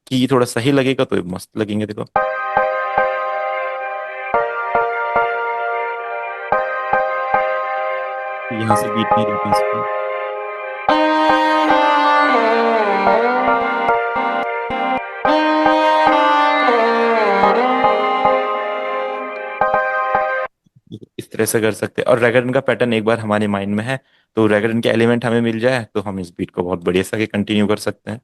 की थोड़ा सही लगेगा तो मस्त लगेंगे। देखो यहाँ से बीट नहीं रहती इसमें। इस तरह से कर सकते हैं। और रैगडन का पैटर्न एक बार हमारे माइंड में है, तो रैगडन के एलिमेंट हमें मिल जाए तो हम इस बीट को बहुत बढ़िया से कंटिन्यू कर सकते हैं।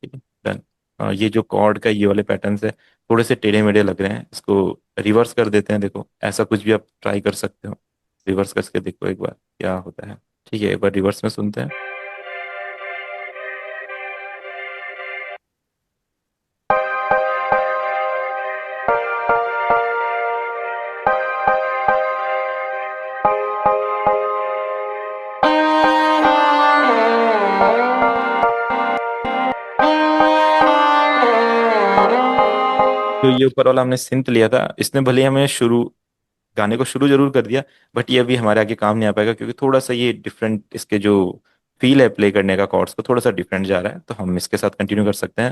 ठीक है, डन। ये जो कॉर्ड का ये वाले पैटर्न्स है थोड़े से टेढ़े मेढ़े लग रहे हैं, इसको रिवर्स कर देते हैं। देखो ऐसा कुछ भी आप ट्राई कर सकते हो, रिवर्स करके देखो एक बार क्या होता है। ठीक है, एक बार रिवर्स में सुनते हैं। तो ये ऊपर वाला हमने सिंथ लिया था, इसने भले ही हमें शुरू, गाने को शुरू जरूर कर दिया, बट ये अभी हमारे आगे काम नहीं आ पाएगा क्योंकि थोड़ा सा ये डिफरेंट, इसके जो फील है प्ले करने का कॉर्ड्स को थोड़ा सा डिफरेंट जा रहा है, तो हम इसके साथ कंटिन्यू कर सकते हैं।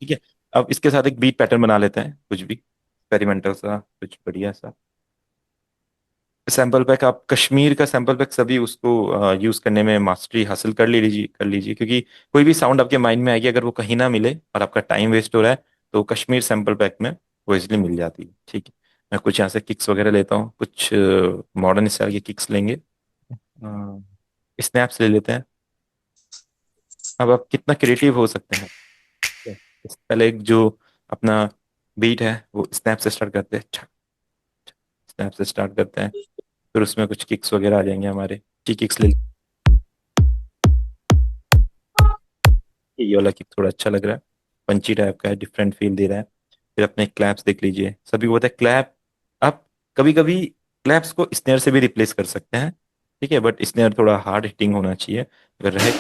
ठीक है, अब इसके साथ एक बीट पैटर्न बना लेते हैं, कुछ भी एक्सपेरिमेंटल सा, कुछ बढ़िया सा सैंपल पैक। आप कश्मीर का सैंपल पैक सभी उसको यूज करने में मास्टरी हासिल कर लीजिए क्योंकि कोई भी साउंड आपके माइंड में आएगी, अगर वो कहीं ना मिले और आपका टाइम वेस्ट हो रहा है तो कश्मीर सैंपल पैक में वो इसलिए मिल जाती है। ठीक है, मैं कुछ यहाँ से किक्स वगैरह लेता हूँ, कुछ मॉडर्न स्टाइल की किक्स लेंगे। स्नैप्स ले लेते हैं। अब आप कितना क्रिएटिव हो सकते हैं। ठीक है, पहले एक जो अपना बीट है वो स्नैप से स्टार्ट करते हैं, स्नैप से स्टार्ट करते हैं, फिर उसमें कुछ किक्स वगैरह आ जाएंगे हमारे। ठीक, किक्स ले, ये वाला किक थोड़ा अच्छा लग रहा है, पंची टाइप का है, डिफरेंट फील दे रहा है। फिर अपने क्लैप्स देख लीजिए, सभी को पता है क्लैप, आप कभी कभी क्लैप्स को स्नेयर से भी रिप्लेस कर सकते हैं। ठीक है, बट स्नेयर थोड़ा हार्ड हिटिंग होना चाहिए, अगर रहे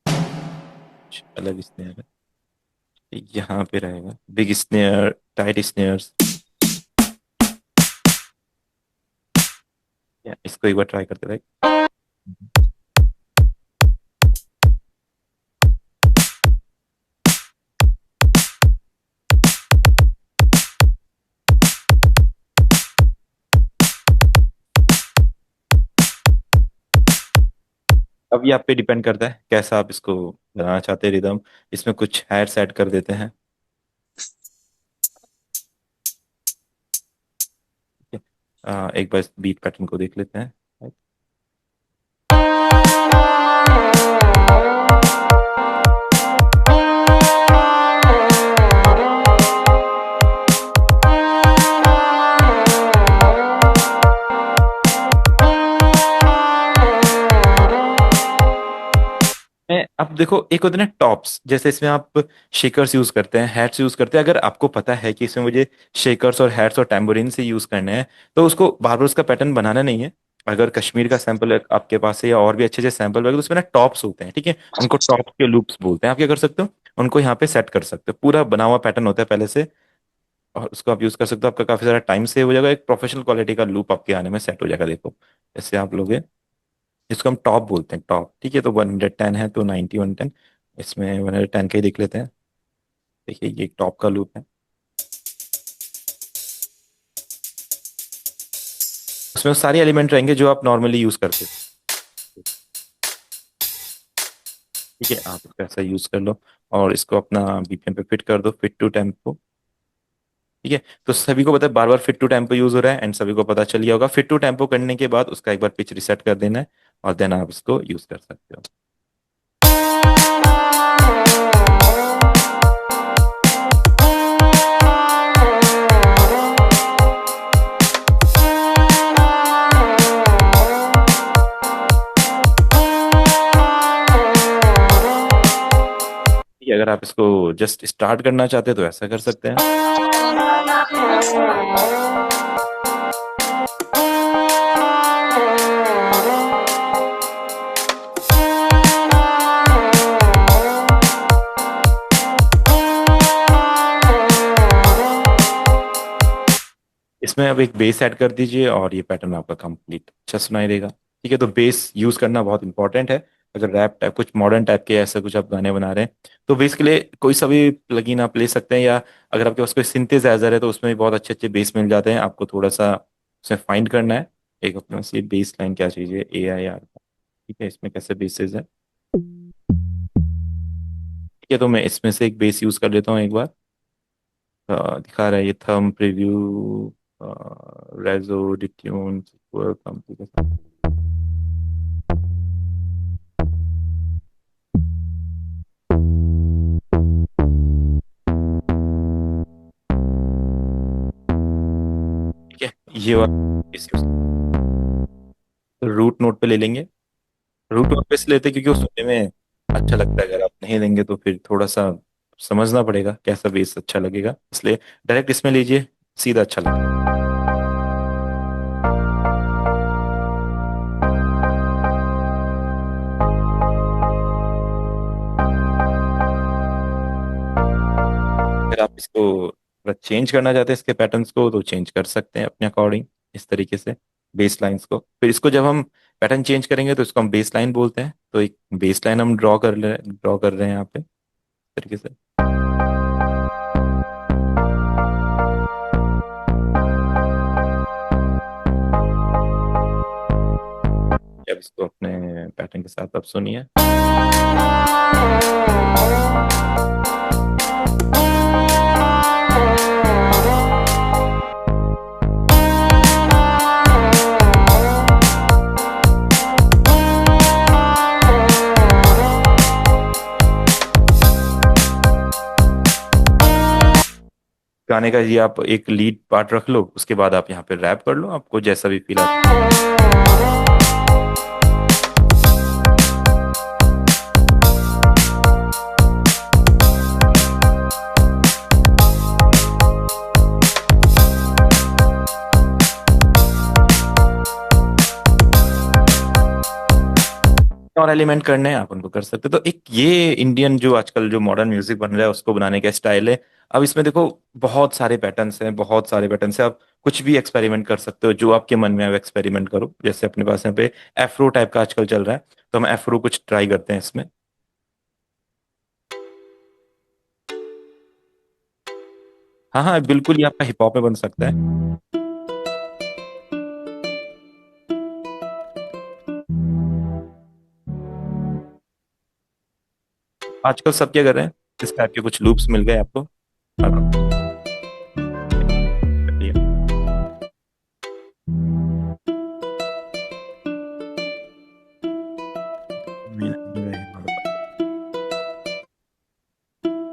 कुछ अलग स्नेयर है यहाँ पे रहेगा, बिग स्नेयर, टाइट स्नेयर्स। इसको एक बार ट्राई करते रहे। अब ये आप पे डिपेंड करता है कैसा आप इसको बनाना चाहते हैं रिदम। इसमें कुछ हैट्स ऐड कर देते हैं। ठीक है। एक बार बीट पैटर्न को देख लेते हैं। अब देखो एक होते हैं ना टॉप्स, जैसे इसमें आप शेकर्स यूज करते हैं, हैट्स यूज करते हैं। अगर आपको पता है कि इसमें मुझे शेकर्स और हैट्स और टैम्बोरिन से यूज करने हैं, तो उसको बार बार उसका पैटर्न बनाना नहीं है। अगर कश्मीर का सैंपल आपके पास है या और भी अच्छे अच्छे सैंपल वगैरह, तो उसमें ना टॉप्स होते हैं, ठीक है। उनको टॉप के लूप्स बोलते हैं। आप क्या कर सकते हो, उनको यहाँ पे सेट कर सकते हो। पूरा बना हुआ पैटर्न होता है पहले से, और उसको आप यूज कर सकते हो। आपका काफी सारा टाइम सेव हो जाएगा। एक प्रोफेशनल क्वालिटी का लूप आपके आने में सेट हो जाएगा। देखो जैसे आप लोगे, इसको हम टॉप बोलते हैं, टॉप, ठीक है। तो 110 है तो 90 110, इसमें 110 का ही देख लेते हैं। देखिए ये एक टॉप का लूप है। उसमें वो सारे एलिमेंट रहेंगे जो आप नॉर्मली यूज करते थे। ठीक है, आप इसको ऐसा यूज कर लो और इसको अपना बीपीएम पे फिट कर दो, फिट टू टेम्पो। ठीक है, तो सभी को पता है बार बार फिट टू टेम्पो यूज हो रहा है, एंड सभी को पता चल गया होगा। फिट टू टेम्पो करने के बाद उसका एक बार पिच रिसेट कर देना है, और देन आप इसको यूज कर सकते हो। ठीक है, अगर आप इसको जस्ट स्टार्ट करना चाहते हैं तो ऐसा कर सकते हैं। इसमें अब एक बेस ऐड कर दीजिए और ये पैटर्न आपका कंप्लीट अच्छा सुनाई देगा। ठीक है, तो बेस यूज करना बहुत इंपॉर्टेंट है। अगर रैप टाइप कुछ मॉडर्न टाइप के ऐसा कुछ आप गाने बना रहे हैं, तो बेस के लिए कोई सा भी प्लगइन आप ले सकते हैं, या अगर आपके पास कोई सिंथेसाइजर है तो उसमें भी बहुत अच्छे अच्छे बेस मिल जाते हैं। आपको थोड़ा सा उसमें फाइंड करना है। एक अपने पास ये बेस लाइन क्या चाहिए, AIR का। ठीक है, इसमें कैसे बेसिस है। ठीक है, तो मैं इसमें से एक बेस यूज कर लेता हूँ एक बार। दिखा रहा है ये थंब प्रीव्यू, रेजो डिट्यून, वेलकम। ठीक है, ठीक है, ये वाला बेस यूज रूट नोट पे ले लेंगे। रूट नोट पे इसलिए लेते हैं क्योंकि वो सुनने में अच्छा लगता है। अगर आप नहीं लेंगे तो फिर थोड़ा सा समझना पड़ेगा कैसा बेस अच्छा लगेगा, इसलिए डायरेक्ट इसमें लीजिए, सीधा अच्छा लगता है। अगर आप इसको अगर चेंज करना चाहते हैं इसके पैटर्न्स को, तो चेंज कर सकते हैं अपने अकॉर्डिंग इस तरीके से बेस लाइंस को। फिर इसको जब हम पैटर्न चेंज करेंगे तो इसको हम बेस लाइन बोलते हैं। तो एक बेस लाइन हम ड्रॉ कर रहे हैं यहाँ पे इस तरीके से। अब इसको अपने पैटर्न के साथ अब सुनिए। गाने का ये आप एक लीड पार्ट रख लो, उसके बाद आप यहाँ पे रैप कर लो, आपको जैसा भी फील आता है। और एलिमेंट करने हैं आप उनको कर सकते हो। तो एक ये इंडियन जो आजकल जो मॉडर्न म्यूजिक बन रहा है उसको बनाने का स्टाइल है। अब इसमें देखो बहुत सारे पैटर्न्स हैं, बहुत सारे पैटर्न्स हैं। आप कुछ भी एक्सपेरिमेंट कर सकते हो, जो आपके मन में आए एक्सपेरिमेंट करो। जैसे अपने पास यहाँ पे एफ्रो टाइप का आजकल चल रहा है, तो हम एफ्रो कुछ ट्राई करते हैं इसमें। हाँ हाँ, बिल्कुल, ये आपका हिप हॉप में बन सकता है। आजकल सब क्या कर रहे हैं, इस टाइप के कुछ लूप्स मिल गए आपको, और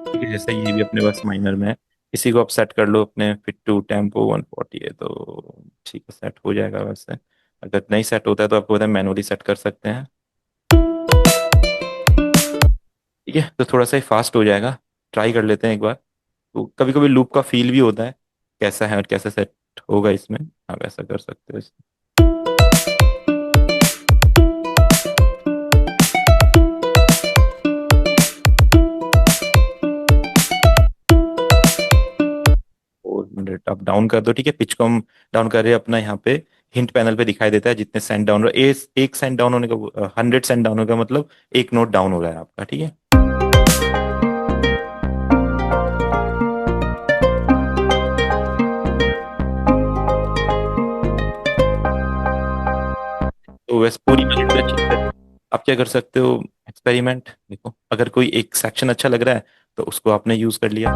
ठीक है, जैसे ये भी अपने पास माइनर में है, इसी को आप सेट कर लो अपने फिट टू टेम्पो 140 है तो ठीक है, सेट हो जाएगा वैसे। अगर नहीं सेट होता है तो आपको मैनुअली सेट कर सकते हैं। ठीक है, तो थोड़ा सा ही फास्ट हो जाएगा, ट्राई कर लेते हैं एक बार। तो कभी कभी लूप का फील भी होता है कैसा है और कैसे सेट होगा इसमें, आप ऐसा कर सकते हो इसमें। और मिनट आप डाउन कर दो, ठीक है, पिच को हम डाउन कर रहे हैं अपना यहाँ पे, हिंट पैनल पे दिखाई देता है जितने सेंट डाउन हो रहा है, एक सेंट डाउन होने का 100 सेंट डाउन होगा मतलब एक नोट डाउन हो रहा है आपका, ठीक है। तो वैसे पूरी मेलोडी अच्छी है। आप क्या कर सकते हो, एक्सपेरिमेंट देखो, अगर कोई एक सेक्शन अच्छा लग रहा है तो उसको आपने यूज कर लिया।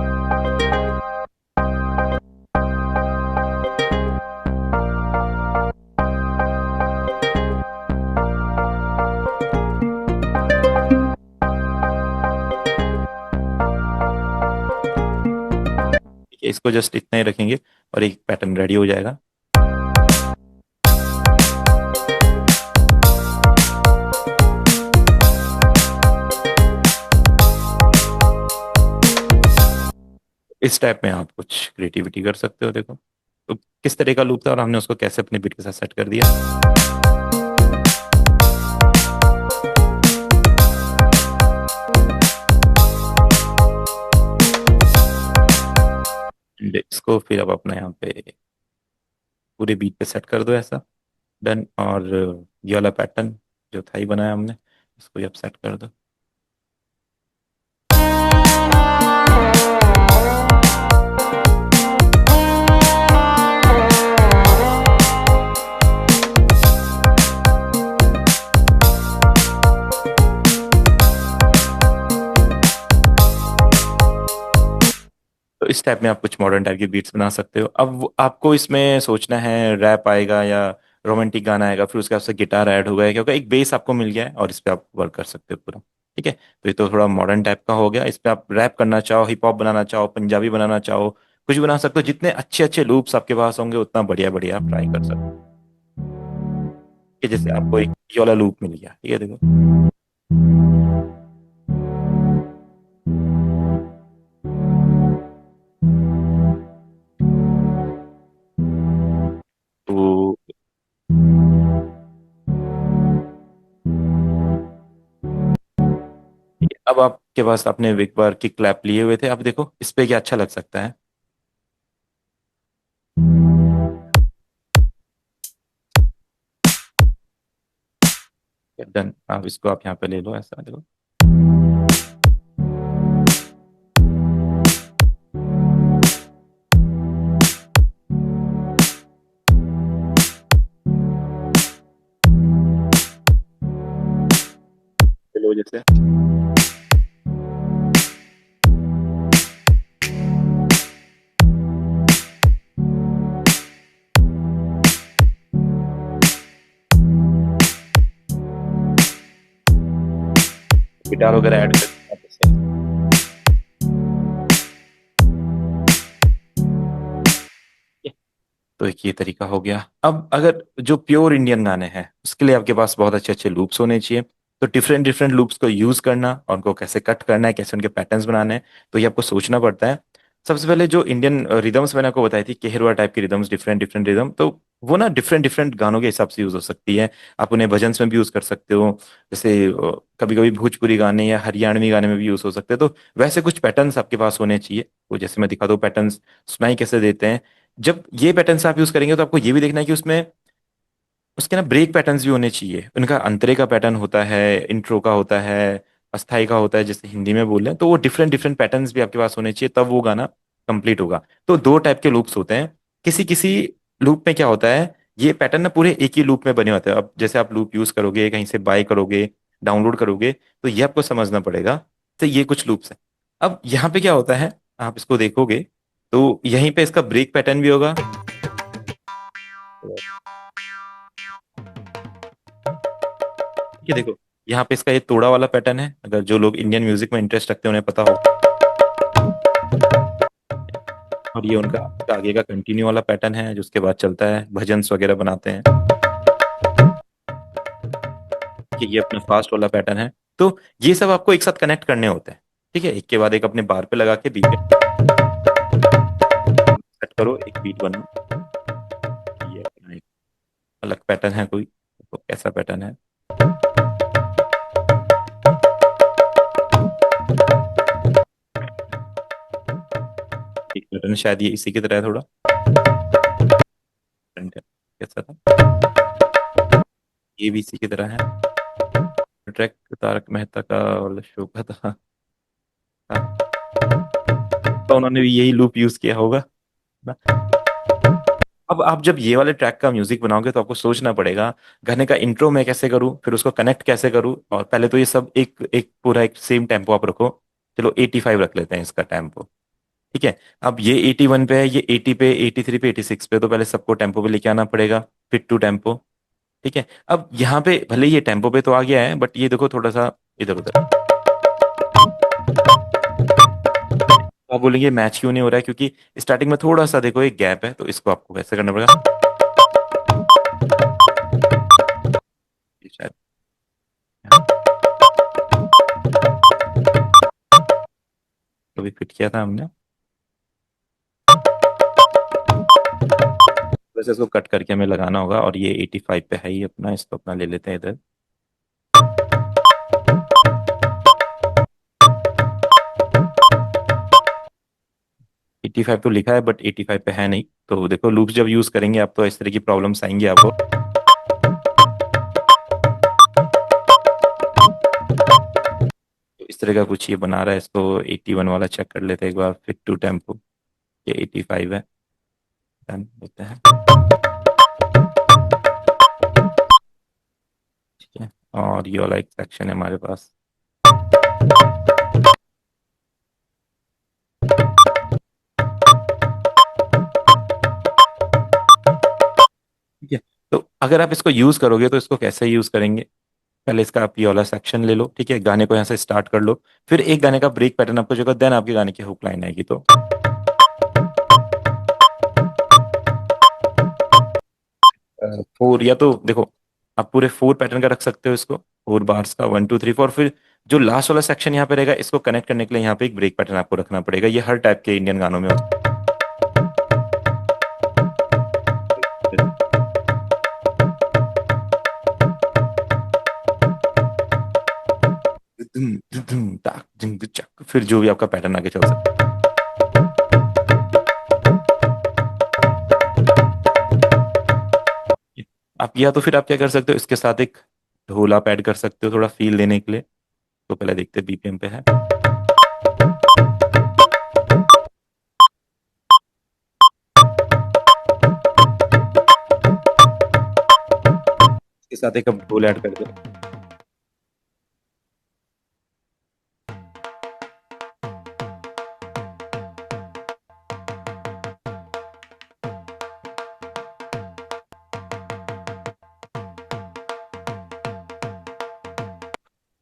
ठीक है, इसको जस्ट इतना ही रखेंगे और एक पैटर्न रेडी हो जाएगा। इस टाइप में आप कुछ क्रिएटिविटी कर सकते हो, देखो तो किस तरह का लूप था और हमने उसको कैसे अपने बीट के साथ सेट कर दिया। And इसको फिर अब अपना यहाँ पे पूरे बीट पे सेट कर दो ऐसा, डन। और ये वाला पैटर्न जो था ही बनाया हमने, इसको भी अब सेट कर दो। तो इस टाइप में आप कुछ मॉडर्न टाइप के बीट्स बना सकते हो। अब आपको इसमें सोचना है रैप आएगा या रोमांटिक गाना आएगा, फिर उसके बाद गिटार ऐड होगा, क्योंकि एक बेस आपको मिल गया है और इस पे आप वर्क कर सकते हो पूरा। ठीक है, तो ये तो थोड़ा मॉडर्न टाइप का हो गया। इस पे आप रैप करना चाहो, हिप हॉप बनाना चाहो, पंजाबी बनाना चाहो, कुछ भी बना सकते हो। जितने अच्छे अच्छे लूप्स आपके पास होंगे उतना बढ़िया बढ़िया आप ट्राई कर सकते हो। कि जैसे आपको एक ये वाला लूप मिल गया, ठीक है, देखो। तो अब आपके पास, आपने एक बार किक क्लैप लिए हुए थे, अब देखो इस पे क्या अच्छा लग सकता है। डन, आप इसको आप यहाँ पे ले लो ऐसा, देखो। चलो जैसे, गिटार वगैरह ऐड कर, तो एक ये तरीका हो गया। अब अगर जो प्योर इंडियन गाने हैं उसके लिए आपके पास बहुत अच्छे अच्छे लूप्स होने चाहिए। तो डिफरेंट डिफरेंट लूप्स को यूज करना और उनको कैसे कट करना है, कैसे उनके पैटर्न्स बनाने हैं, तो ये आपको सोचना पड़ता है। सबसे पहले जो इंडियन रिदम्स मैंने आपको बताई थी, केहरवा टाइप की रिदम्स, डिफरेंट डिफरेंट रिदम, तो वो ना डिफरेंट डिफरेंट गानों के हिसाब से यूज हो सकती है। आप उन्हें भजन्स में भी यूज कर सकते हो, जैसे कभी कभी भोजपुरी गाने या हरियाणवी गाने में भी यूज हो सकते हैं। तो वैसे कुछ पैटर्न्स आपके पास होने चाहिए। तो जैसे मैं दिखा दूँ पैटर्न्स सुनाई कैसे देते हैं। जब ये पैटर्न्स आप यूज करेंगे तो आपको ये भी देखना है कि उसमें उसके ना ब्रेक पैटर्न्स भी होने चाहिए। उनका अंतरे का पैटर्न होता है, इंट्रो का होता है, अस्थाई का होता है, जैसे हिंदी में बोल रहे हैं, तो वो डिफरेंट डिफरेंट पैटर्न्स भी आपके पास होने चाहिए, तब वो गाना कंप्लीट होगा। तो दो टाइप के लूप्स होते हैं। किसी किसी लूप में क्या होता है, ये पैटर्न ना पूरे एक ही लूप में बने होते हैं। अब जैसे आप लूप यूज करोगे, कहीं से बाय करोगे, डाउनलोड करोगे, तो ये आपको समझना पड़ेगा तो ये कुछ लूप्स है। अब यहाँ पे क्या होता है, आप इसको देखोगे तो यहीं पे इसका ब्रेक पैटर्न भी होगा। ये देखो, यहाँ पे इसका ये तोड़ा वाला पैटर्न है, अगर जो लोग इंडियन म्यूजिक में इंटरेस्ट रखते हैं उन्हें पता हो। और ये उनका इसका आगे का कंटिन्यू वाला पैटर्न है, जो उसके बाद चलता है, भजन्स वगैरह बनाते हैं कि ये अपना फास्ट वाला पैटर्न है। तो ये सब आपको एक साथ कनेक्ट करने होते हैं, ठीक है, एक के बाद एक अपने बार पे लगा के बीट पे सेट करो, एक बीट बनो। ये अपना एक अलग पैटर्न है कोई, तो कैसा पैटर्न है। एक पैटर्न शायद ये इसी की तरह है थोड़ा different है। कैसा था, ये भी इसी की तरह है। ट्रैक तारक मेहता का वाला शो का था, हाँ, तो उन्होंने भी यही लूप यूज किया होगा ना। अब आप जब ये वाले ट्रैक का म्यूजिक बनाओगे तो आपको सोचना पड़ेगा गाने का इंट्रो मैं कैसे करूं, फिर उसको कनेक्ट कैसे करूं। और पहले तो ये सब एक एक पूरा एक सेम टेम्पो आप रखो। चलो 85 रख लेते हैं इसका टेम्पो, ठीक है। अब ये 81 पे है, ये 80 पे, 83 पे, 86 पे, तो पहले सबको टेम्पो पे लेके आना पड़ेगा, फिट टू टेम्पो, ठीक है। अब यहाँ पे भले ये टेम्पो पे तो आ गया है, बट ये देखो थोड़ा सा इधर उधर। आप बोलेंगे मैच क्यों नहीं हो रहा है, क्योंकि स्टार्टिंग में थोड़ा सा देखो एक गैप है, तो इसको आपको कैसे करना पड़ेगा, ये शायद तो भी फिट किया था हमने। वैसे इसको कट करके हमें लगाना होगा, और ये 85 पे है ही अपना, इसको अपना ले लेते हैं इधर। 85 तो लिखा है बट 85 पे है नहीं, तो देखो लूप्स जब यूज करेंगे आप तो इस तरह की प्रॉब्लम्स आएंगी आपको। तो इस तरह का कुछ ये बना रहा है, इसको 81 वाला चेक कर लेते हैं एक बार, फिट टू टेम्पो, ये 85 है, डन होता है, ठीक है। और ये वाला एक सेक्शन है हमारे पास, ठीक है। तो अगर आप इसको यूज करोगे तो इसको कैसे यूज करेंगे, पहले इसका आप ये वाला सेक्शन ले लो, ठीक है, गाने को यहाँ से स्टार्ट कर लो, फिर एक गाने का ब्रेक पैटर्न आपको जगह, देन आपके गाने की हुक लाइन आएगी। तो फोर, या तो देखो आप पूरे 4 पैटर्न का रख सकते हो इसको, 4 बार्स का, 1 2 3 4, फिर जो लास्ट वाला सेक्शन यहाँ पे रहेगा इसको कनेक्ट करने के लिए यहाँ पे एक ब्रेक पैटर्न आपको रखना पड़ेगा। ये हर टाइप के इंडियन गानों में होता है। फिर जो भी आपका पैटर्न आगे चल सकता है। आप या तो फिर आप क्या कर सकते हो, इसके साथ एक ढोल आप ऐड कर सकते हो थोड़ा फील देने के लिए। तो पहले देखते हैं बीपीएम पे है, इसके साथ एक आप ढोल ऐड कर दो।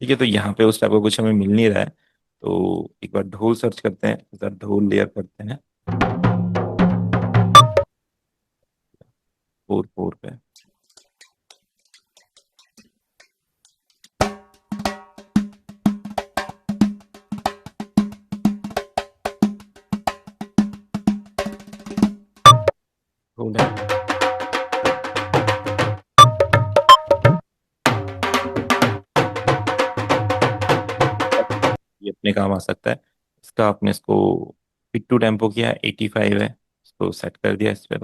ठीक है, तो यहाँ पे उस टाइप का कुछ हमें मिल नहीं रहा है, तो एक बार ढोल सर्च करते हैं, एक बार ढोल लेयर करते हैं 4 4 पे। ढोल है, ये अपने काम आ सकता है। इसका आपने इसको फिट टू टेम्पो किया है, 85 है, इसको सेट कर दिया इस पे।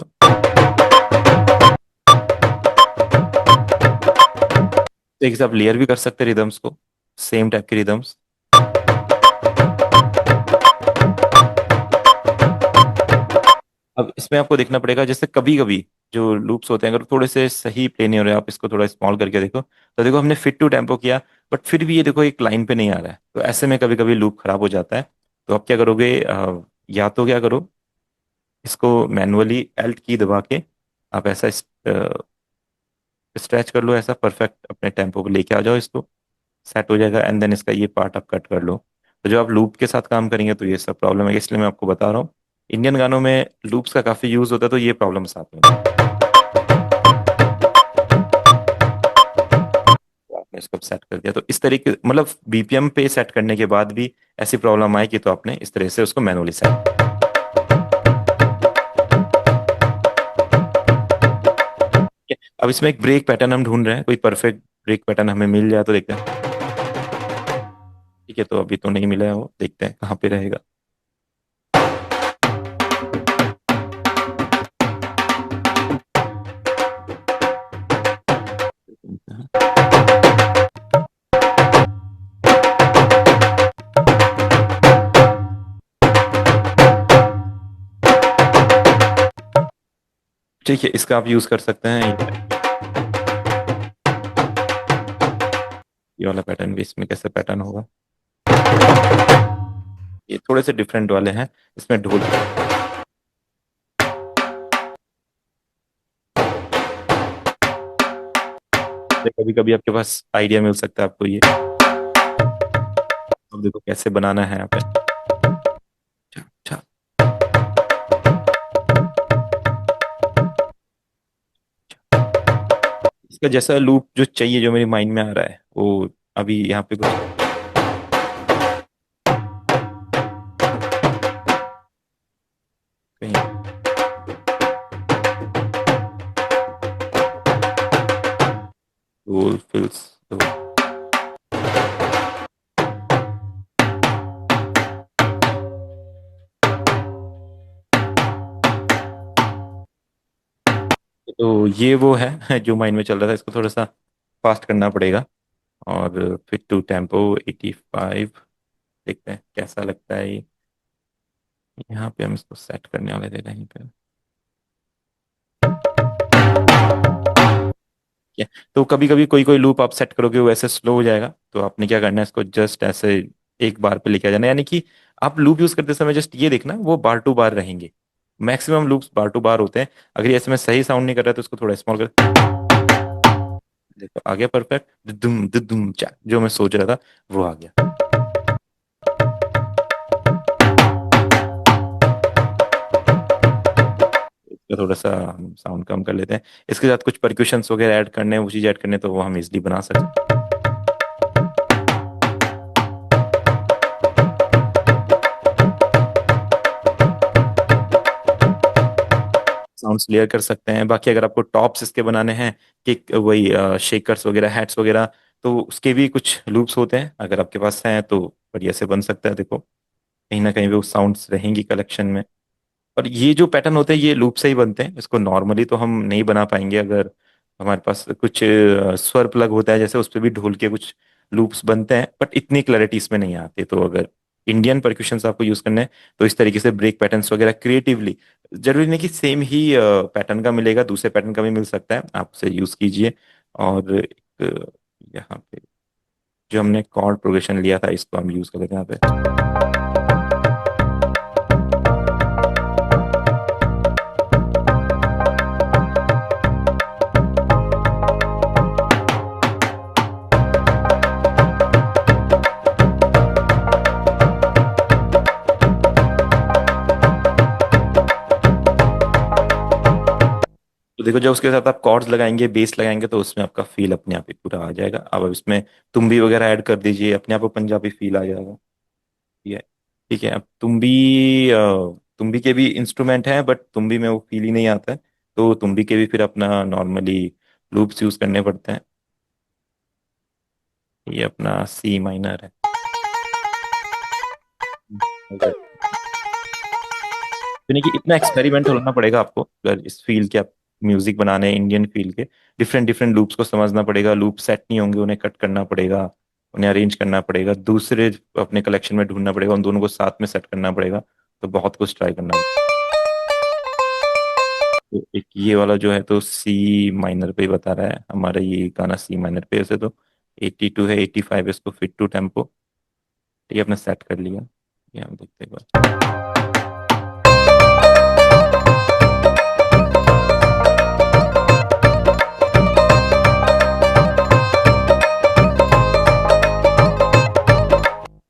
तो एक आप लेयर भी कर सकते हैं रिदम्स को, सेम टाइप के रिदम्स। अब इसमें आपको देखना पड़ेगा, जैसे कभी कभी जो लूप्स होते हैं अगर थोड़े से सही प्ले नहीं हो रहे, आप इसको थोड़ा स्मॉल करके देखो, तो देखो हमने फिट टू टेम्पो किया, बट फिर भी ये देखो एक लाइन पे नहीं आ रहा है, तो ऐसे में कभी कभी लूप खराब हो जाता है। तो आप क्या करोगे, या तो क्या करो, इसको मैनुअली एल्ट की दबा के आप ऐसा स्ट्रेच कर लो, ऐसा परफेक्ट अपने टेम्पो पे लेके आ जाओ इसको, सेट हो जाएगा। एंड देन इसका ये पार्ट आप कट कर लो। तो जब आप लूप के साथ काम करेंगे तो ये सब प्रॉब्लम है, इसलिए मैं आपको बता रहा हूँ इंडियन गानों में लूप्स का काफी यूज होता है, तो ये प्रॉब्लम्स आती हैं। तो आपने इसको सेट कर दिया, तो इस तरीके मतलब बीपीएम पे सेट करने के बाद भी ऐसी प्रॉब्लम आएगी, तो आपने इस तरह से उसको मैनुअली सेट। अब इसमें एक ब्रेक पैटर्न हम ढूंढ रहे हैं, कोई परफेक्ट ब्रेक पैटर्न हमें मिल जाए तो देखते हैं। ठीक है, तो अभी तो नहीं मिला है, वो देखते हैं कहाँ पे रहेगा। ठीक है, इसका आप यूज कर सकते हैं। ये वाला पैटर्न भी, इसमें कैसे पैटर्न होगा, ये थोड़े से डिफरेंट वाले हैं। इसमें ढोल, कभी कभी आपके पास आइडिया मिल सकता है आपको ये। अब देखो कैसे बनाना है यहाँ पे। अच्छा अच्छा। इसका जैसा लूप जो चाहिए, जो मेरी माइंड में आ रहा है, वो अभी यहाँ पे कुछ कहीं ढोल फिल्स। तो ये वो है जो माइंड में चल रहा था, इसको थोड़ा सा फास्ट करना पड़ेगा। और फिर टू टेम्पो 85, देखते हैं कैसा लगता है ये। यहाँ पे हम इसको सेट करने वाले थे कहीं पे। क्या, तो कभी कभी कोई कोई लूप आप सेट करोगे वो ऐसे स्लो हो जाएगा, तो आपने क्या करना है, इसको जस्ट ऐसे एक बार पे लेके आ जाना, यानी कि आप लूप यूज करते समय जस्ट ये देखना वो बार टू बार रहेंगे। मैक्सिमम लूप्स बार टू बार होते हैं। अगर ये ऐसे में सही साउंड नहीं कर रहा है तो इसको थोड़ा स्मॉल कर, देखो आ गया परफेक्ट, दुम दुम चा, जो मैं सोच रहा था वो आ गया। इसका थोड़ा सा हम साउंड कम कर लेते हैं। इसके साथ कुछ परक्यूशंस वगैरह ऐड करने हैं, वो चीज ऐड करने हैं, तो वो हम इजिली बना सकते हैं। साउंड्स क्लियर कर सकते हैं। बाकी अगर आपको टॉप्स इसके बनाने हैं, किक वही शेकर्स वगैरह, हैट्स वगैरह, तो उसके भी कुछ लूप्स होते हैं, अगर आपके पास हैं तो बढ़िया से बन सकता है। देखो कहीं ना कहीं वो साउंड्स रहेंगी कलेक्शन में। और ये जो पैटर्न होते हैं ये लूप से ही बनते हैं, इसको नॉर्मली तो हम नहीं बना पाएंगे। अगर हमारे पास कुछ स्वर प्लग होता है जैसे, उस पर भी ढोल के कुछ लूप्स बनते हैं, बट इतनी क्लैरिटी इसमें नहीं आती। तो अगर इंडियन परक्यूशंस आपको यूज करने हैं तो इस तरीके से ब्रेक पैटर्न्स वगैरह क्रिएटिवली, जरूरी नहीं कि सेम ही पैटर्न का मिलेगा, दूसरे पैटर्न का भी मिल सकता है, आप उसे यूज कीजिए। और एक, यहाँ पे जो हमने कॉर्ड प्रोग्रेशन लिया था इसको हम यूज कर लेते हैं यहाँ पे। तो देखो जब उसके साथ आप कॉर्ड्स लगाएंगे, बेस लगाएंगे, तो उसमें आपका फील अपने आप ही पूरा आ जाएगा। अब इसमें तुम्बी वगैरह ऐड कर दीजिए, अपने आप को पंजाबी फील आ जाएगा। ठीक है। ठीक है, अब तुम्बी के भी इंस्ट्रूमेंट हैं, बट तुम्बी में वो फील ही नहीं आता है, तो तुम्बी के भी फिर अपना नॉर्मली लूप्स यूज करने पड़ते हैं। ये अपना सी माइनर है। अगर यानी कि इतना एक्सपेरिमेंटल होना पड़ेगा आपको, अगर इस फील के आप म्यूजिक बनाने हैं, इंडियन फील के डिफरेंट डिफरेंट लूप्स को समझना पड़ेगा। लूप सेट नहीं होंगे, उन्हें कट करना पड़ेगा, उन्हें अरेंज करना पड़ेगा, दूसरे अपने कलेक्शन में ढूंढना पड़ेगा, उन दोनों को साथ में सेट करना पड़ेगा। तो बहुत कुछ ट्राई करना होगा। तो एक ये वाला जो है तो सी माइनर पे ही बता रहा है हमारा ये गाना, सी माइनर पे वैसे तो 82 है, 85 है, इसको फिट टू टेम्पो। ठीक है, अपने सेट कर लिया। ये हम देखते हैं एक बार।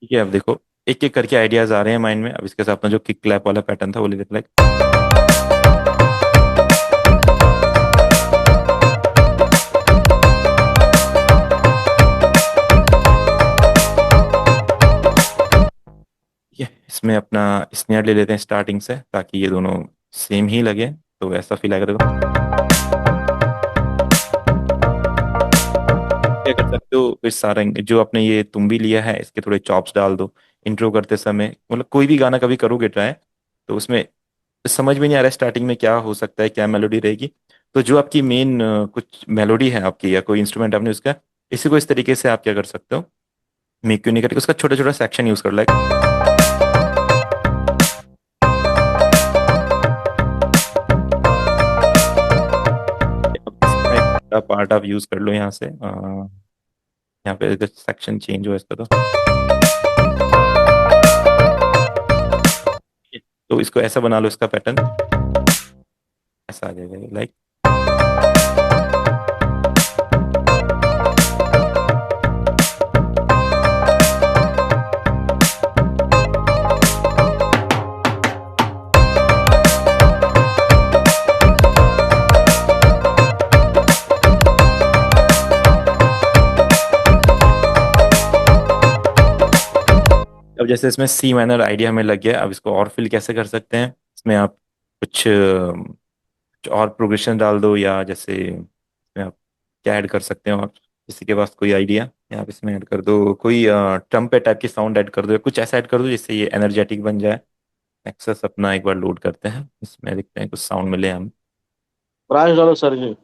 ठीक है, अब देखो एक एक करके आइडियाज आ रहे हैं माइंड में। अब इसके साथ अपना जो किक क्लैप वाला पैटर्न था वो ले लेते हैं। ठीक है, इसमें अपना स्नेयर ले लेते हैं स्टार्टिंग से, ताकि ये दोनों सेम ही लगे, तो ऐसा फील आएगा। देखो क्या कर सकते हो, इस सारंग जो आपने ये तुम भी लिया है, इसके थोड़े चॉप्स डाल दो इंट्रो करते समय। मतलब कोई भी गाना कभी करोगे ट्राई, तो उसमें समझ में नहीं आ रहा है स्टार्टिंग में क्या हो सकता है, क्या मेलोडी रहेगी। तो जो आपकी मेन कुछ मेलोडी है आपकी, या कोई इंस्ट्रूमेंट आपने उसका, इसी को इस तरीके से आप क्या कर सकते हो, मेक क्यों नहीं करके उसका छोटा छोटा सेक्शन यूज कर लो। पार्ट आप यूज कर लो यहाँ से, यहाँ पे सेक्शन चेंज हुआ इसका। तो इसको ऐसा बना लो, इसका पैटर्न ऐसा आ जाएगा लाइक। अब जैसे इसमें सी माइनर आइडिया हमें लग गया, अब इसको और फिल कैसे कर सकते हैं। इसमें आप कुछ और प्रोग्रेशन डाल दो, या जैसे इसमें आप क्या ऐड कर सकते हो, आप किसी के पास कोई आइडिया, या आप इसमें ऐड कर दो कोई ट्रम्पेट टाइप की साउंड ऐड कर दो, या कुछ ऐसा ऐड कर दो जिससे ये एनर्जेटिक बन जाए। एक्सेस अपना एक बार लोड करते हैं, इसमें देखते हैं कुछ साउंड मिले हम। प्राइस डालो सर जी।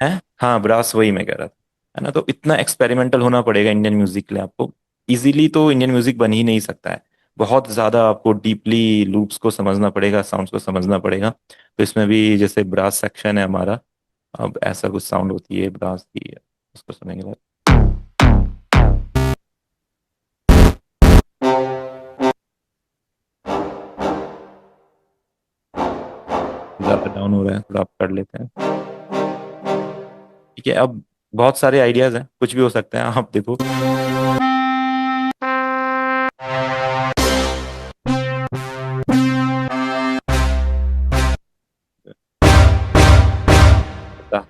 है, हाँ ब्रास, वही मैं कह रहा था। है ना, तो इतना एक्सपेरिमेंटल होना पड़ेगा इंडियन म्यूजिक के लिए आपको। इजीली तो इंडियन म्यूजिक बन ही नहीं सकता है, बहुत ज्यादा आपको डीपली लूप्स को समझना पड़ेगा, साउंड्स को समझना पड़ेगा। तो इसमें भी जैसे ब्रास सेक्शन है हमारा, अब ऐसा कुछ साउंड होती है ब्रास की, उसको सुनेंगे बाद। ज्यादा डाउन हो रहा है, थोड़ा अप कर लेते हैं। ठीक है, अब बहुत सारे आइडियाज हैं, कुछ भी हो सकता है, आप देखो।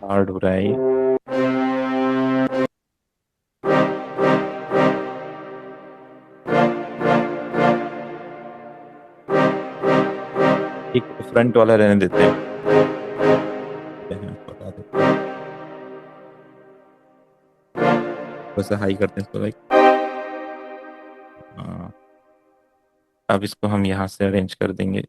हार्ड हो रहा है ये। एक फ्रंट वाला रहने देते हैं, बता देते हैं। वैसे हाई करते हैं इसको लाइक। हाँ, अब इसको हम यहाँ से अरेंज कर देंगे।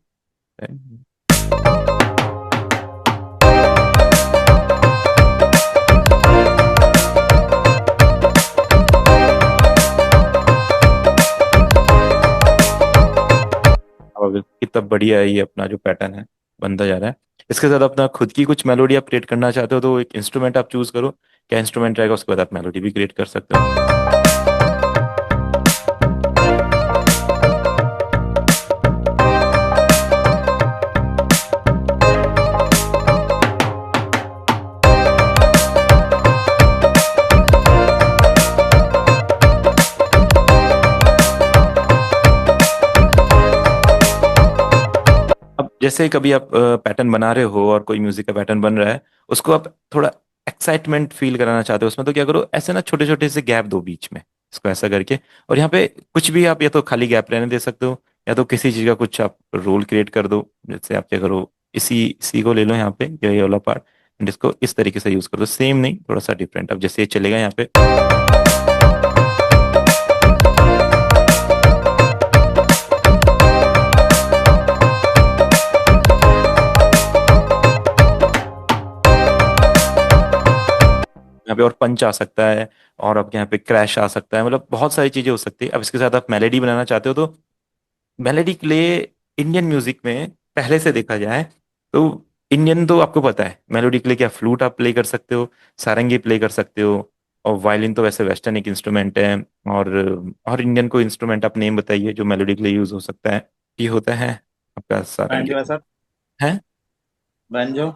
अब कितना बढ़िया है ये अपना जो पैटर्न है, बनता जा रहा है। इसके साथ अपना खुद की कुछ मेलोडी आप क्रिएट करना चाहते हो, तो एक इंस्ट्रूमेंट आप चूज करो, क्या इंस्ट्रूमेंट रहेगा, उसके बाद आप मेलोडी भी क्रिएट कर सकते हो। अब जैसे कभी आप पैटर्न बना रहे हो और कोई म्यूजिक का पैटर्न बन रहा है, उसको आप थोड़ा एक्साइटमेंट फील कराना चाहते हो उसमें, तो क्या करो, ऐसे ना छोटे छोटे से गैप दो बीच में, इसको ऐसा करके। और यहाँ पे कुछ भी आप या तो खाली गैप रहने दे सकते हो, या तो किसी चीज का कुछ आप रोल क्रिएट कर दो। जैसे आप क्या करो, इसी इसी को ले लो यहाँ पे, ये वाला पार्ट, एंड इसको इस तरीके से यूज कर दो, सेम नहीं थोड़ा सा डिफरेंट। अब जैसे ये चलेगा यहाँ पे, यहाँ पे और पंच आ सकता है, और अब यहाँ पे क्रैश आ सकता है, मतलब बहुत सारी चीजें हो सकती है। अब इसके साथ आप मेलेडी बनाना चाहते हो, तो मेलेडी के लिए इंडियन म्यूजिक में पहले से देखा जाए तो, इंडियन तो आपको पता है मेलोडी के लिए क्या, फ्लूट आप प्ले कर सकते हो, सारंगी प्ले कर सकते हो, और वायलिन तो वैसे वेस्टर्न एक इंस्ट्रूमेंट है। और इंडियन कोई इंस्ट्रूमेंट आप नेम बताइए जो मेलोडी के लिए यूज हो सकता है। ये होता है आपका सारंगी। बैंजो है सर। है बैंजो।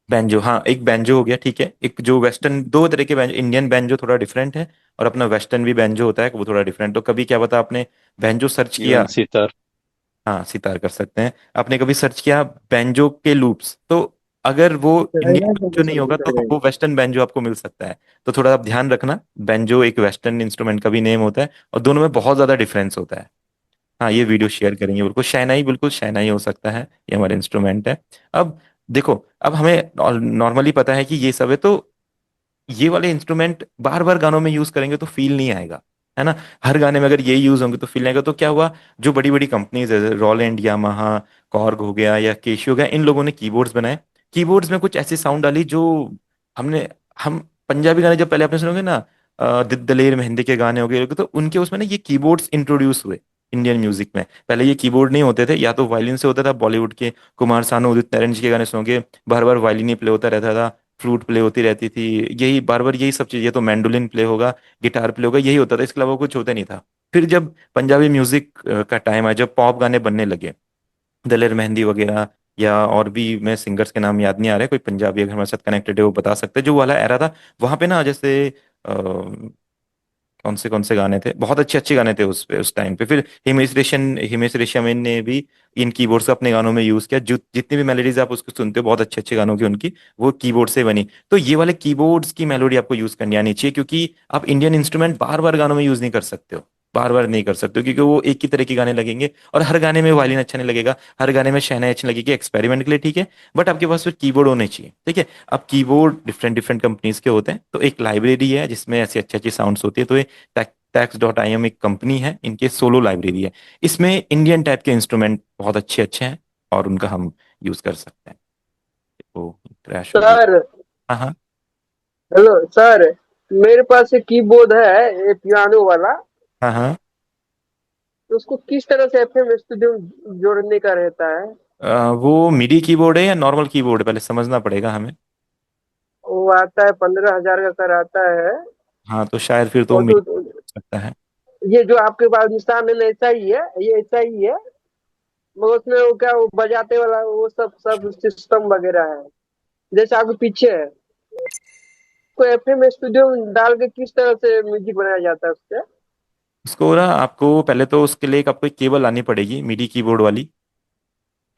बैंजो, हाँ एक बैंजो हो गया, ठीक है। एक जो वेस्टर्न, दो तरह के बैंजो, इंडियन बैंजो थोड़ा डिफरेंट है, और अपना वेस्टर्न भी बैंजो होता है वो थोड़ा डिफरेंट। तो कभी क्या पता आपने बैंजो सर्च किया। इवन सितार। हाँ सितार कर सकते हैं। आपने कभी सर्च किया बैंजो के लूप्स, तो अगर वो इंडियन बैंजो नहीं होगा तो वो वेस्टर्न बैंजो आपको मिल सकता है। तो थोड़ा आप ध्यान रखना, बैंजो एक वेस्टर्न इंस्ट्रूमेंट का भी नेम होता है, और दोनों में बहुत ज्यादा डिफरेंस होता है। हाँ ये वीडियो शेयर करेंगे, बिल्कुल शहनाई हो सकता है, ये हमारे इंस्ट्रूमेंट है। अब देखो, अब हमें नॉर्मली पता है कि ये सब है, तो ये वाले इंस्ट्रूमेंट बार बार गानों में यूज करेंगे तो फील नहीं आएगा, है ना। हर गाने में अगर ये यूज होंगे तो फील आएगा। तो क्या हुआ, जो बड़ी बड़ी कंपनीज है, रोलैंड, यामाहा, कॉर्ग हो गया या केशियो हो गया, इन लोगों ने कीबोर्ड्स बनाए। कीबोर्ड्स में कुछ ऐसी साउंड डाली जो हमने हम पंजाबी गाने जब पहले आपने सुनोगे ना, दलेर मेहंदी के गाने हो गए, तो उनके उसमें ना ये कीबोर्ड्स इंट्रोड्यूस हुए इंडियन म्यूजिक में। पहले ये कीबोर्ड नहीं होते थे, या तो वायलिन से होता था। बॉलीवुड के कुमार सानू, उदित नारायण जी के गाने सुनोगे, बार बार वायलिन ही प्ले होता रहता था, फ्लूट प्ले होती रहती थी, यही बार बार यही सब चीजें। तो मैंडोलिन प्ले होगा, गिटार प्ले होगा, यही होता था, इसके अलावा कुछ होता नहीं था। फिर जब पंजाबी म्यूजिक का टाइम आया, जब पॉप गाने बनने लगे, दलेर मेहंदी वगैरह, या और भी मैं सिंगर्स के नाम याद नहीं आ रहे, कोई पंजाबी अगर हमारे साथ कनेक्टेड है वो बता सकते हैं, जो वाला एरा था, वहां पे ना जैसे कौन से गाने थे, बहुत अच्छे अच्छे गाने थे उस टाइम पे। फिर हिमेश रेशमिया ने भी इन कीबोर्ड्स को अपने गानों में यूज किया। जो जितनी भी मेलोडीज आप उसको सुनते हो बहुत अच्छे अच्छे गानों की उनकी, वो कीबोर्ड से बनी। तो ये वाले कीबोर्ड्स की मेलोडी आपको यूज करनी आनी चाहिए, क्योंकि आप इंडियन इंस्ट्रूमेंट बार बार गानों में यूज नहीं कर सकते हो, बार बार नहीं कर सकते हो, क्योंकि वो एक ही तरह के गाने लगेंगे, और हर गाने में वायलिन अच्छा नहीं लगेगा, हर गाने में शहनाई अच्छी लगेगी, एक्सपेरिमेंट के लिए ठीक है। बट आपके पास फिर कीबोर्ड होने चाहिए, ठीक है। अब कीबोर्ड डिफरेंट डिफरेंट कंपनीज के होते हैं, तो एक लाइब्रेरी है जिसमें ऐसी अच्छी अच्छी साउंड्स होती है। तो ये टैक्स.im एक कंपनी है, इनके सोलो लाइब्रेरी है। इसमें इंडियन टाइप के इंस्ट्रूमेंट बहुत अच्छे अच्छे हैं, और उनका हम यूज कर सकते हैं। तो क्रैश हो गया। सर। हाँ हाँ। Hello sir. मेरे पास एक कीबोर्ड है, ये पियानो वाला। हाँ हाँ। तो उसको किस तरह से एफएम स्टूडियो जोड़ने का रहता है? वो मिडी कीबोर्ड है या नॉर्मल कीबोर्ड है, पहले समझना पड़ेगा हमें। वो आता है 15,000 का सर, आता है। हाँ तो शायद फिर तो और मिडी तो सकता है। ये जो आपके पास निशान है ना, ऐसा ही है, ये ऐसा ही है। मगर उसमें वो क्या, वो बजाते वाला वो सब सब सिस्टम वगैरह है, जैसे आपके पीछे है। तो एफएम स्टूडियो डाल के किस तरह से म्यूजिक बनाया जाता है उससे? उसको ना आपको पहले तो उसके लिए आपको एक केबल लानी पड़ेगी, मिडी कीबोर्ड वाली,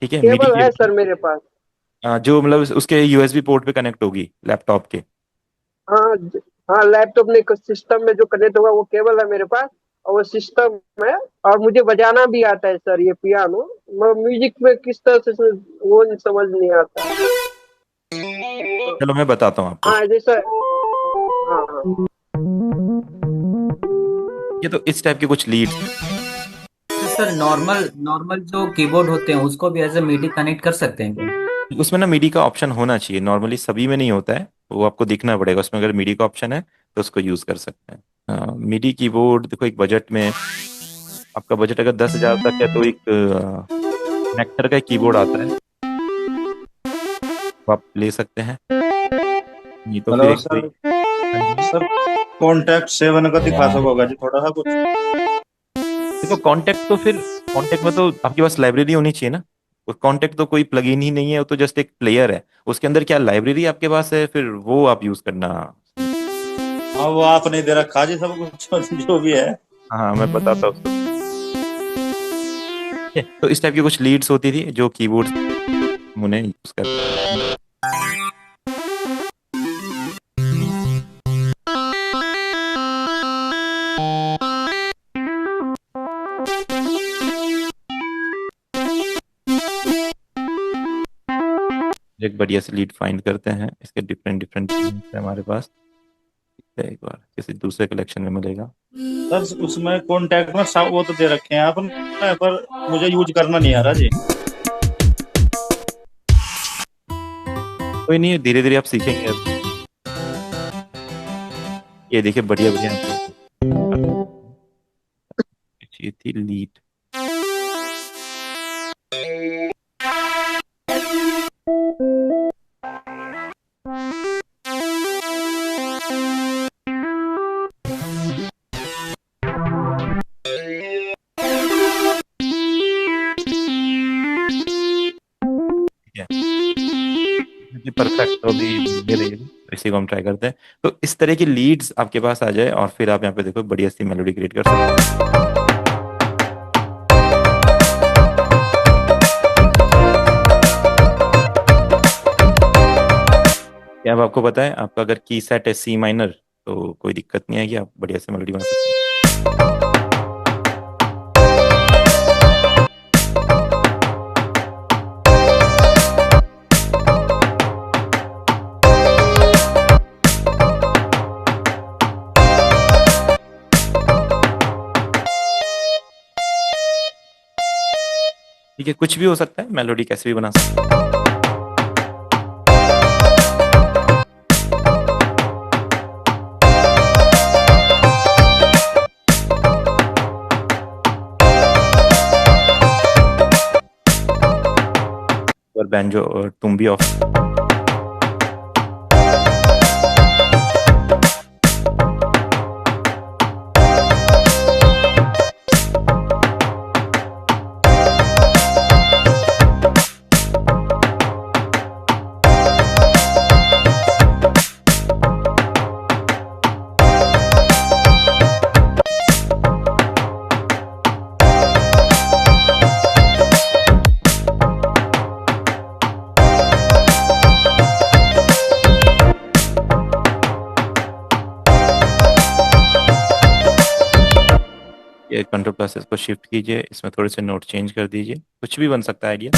ठीक है। मिडी केबल है केबल सर मेरे पास। जो मतलब उसके यूएसबी पोर्ट पे कनेक्ट होगी लैपटॉप के। हाँ हाँ, लैपटॉप में सिस्टम में जो कनेक्ट होगा वो केबल है मेरे पास। और वो सिस्टम है। और मुझे बजाना भी आता है सर, ये पियानो। मगर म्यूजिक में किस तरह से वो नहीं, समझ नहीं आता। तो चलो मैं बताता हूँ आपको। हाँ जैसा। हाँ हाँ। ये तो इस टाइप के कुछ लीड्स। तो सर नॉर्मल नॉर्मल जो कीबोर्ड होते हैं उसको भी एज ए मीडी कनेक्ट कर सकते हैं क्या? उसमें ना मिडी का ऑप्शन होना चाहिए, नॉर्मली सभी में नहीं होता है, वो आपको देखना पड़ेगा उसमें। अगर मिडी का ऑप्शन है तो उसको यूज कर सकते हैं। मिडी कीबोर्ड देखो, एक बजट में, आपका बजट अगर 10,000 तक है तो एक नेक्टर का एक कीबोर्ड आता है, वो आप ले सकते हैं। नहीं तो फिर हेलो एक कोई। सर। हाँ जी। सर कॉन्टैक्ट 7 का दिखा सकोगा जी थोड़ा सा कुछ। देखो कॉन्टेक्ट तो फिर, कॉन्टेक्ट में तो आपके पास लाइब्रेरी होनी चाहिए ना। कॉन्टेक्ट तो कोई प्लगइन ही नहीं है, वो तो जस्ट एक प्लेयर है। उसके अंदर क्या लाइब्रेरी आपके पास है, फिर वो आप यूज करना। हाँ वो आपने दे रखा जी सब कुछ जो भी है। हाँ मैं बताता हूँ उसको। ठीक है, तो इस टाइप की कुछ लीड्स होती थी जो कीबोर्ड हम उन्हें यूज करते हैं। एक बढ़िया सी लीड फाइंड करते हैं, इसके डिफरेंट डिफरेंट है हमारे पास। एक बार किसी दूसरे कलेक्शन में मिलेगा। सर उसमें कॉन्टैक्ट में वो तो दे रखे हैं आपने, पर मुझे यूज करना नहीं आ रहा जी। कोई नहीं, धीरे धीरे आप सीखेंगे। ये देखिए बढ़िया बढ़िया ये थी लीड। परफेक्ट तो भी दे रही है, तो इसी को हम ट्राई करते हैं। तो इस तरह की लीड्स आपके पास आ जाए और फिर आप यहाँ पे देखो बढ़िया सी मेलोडी क्रिएट कर सकते हैं। क्या अब आपको पता है, आपका अगर की सेट है सी माइनर तो कोई दिक्कत नहीं आएगी, आप बढ़िया से मेलोडी बना सकते हैं। ठीक है, कुछ भी हो सकता है, मेलोडी कैसे भी बना सकते हैं। और बैंजो और तुम भी ऑफ। ये कंट्रोल प्लस को शिफ्ट कीजिए, इसमें थोड़े से नोट चेंज कर दीजिए, कुछ भी बन सकता है आइडिया।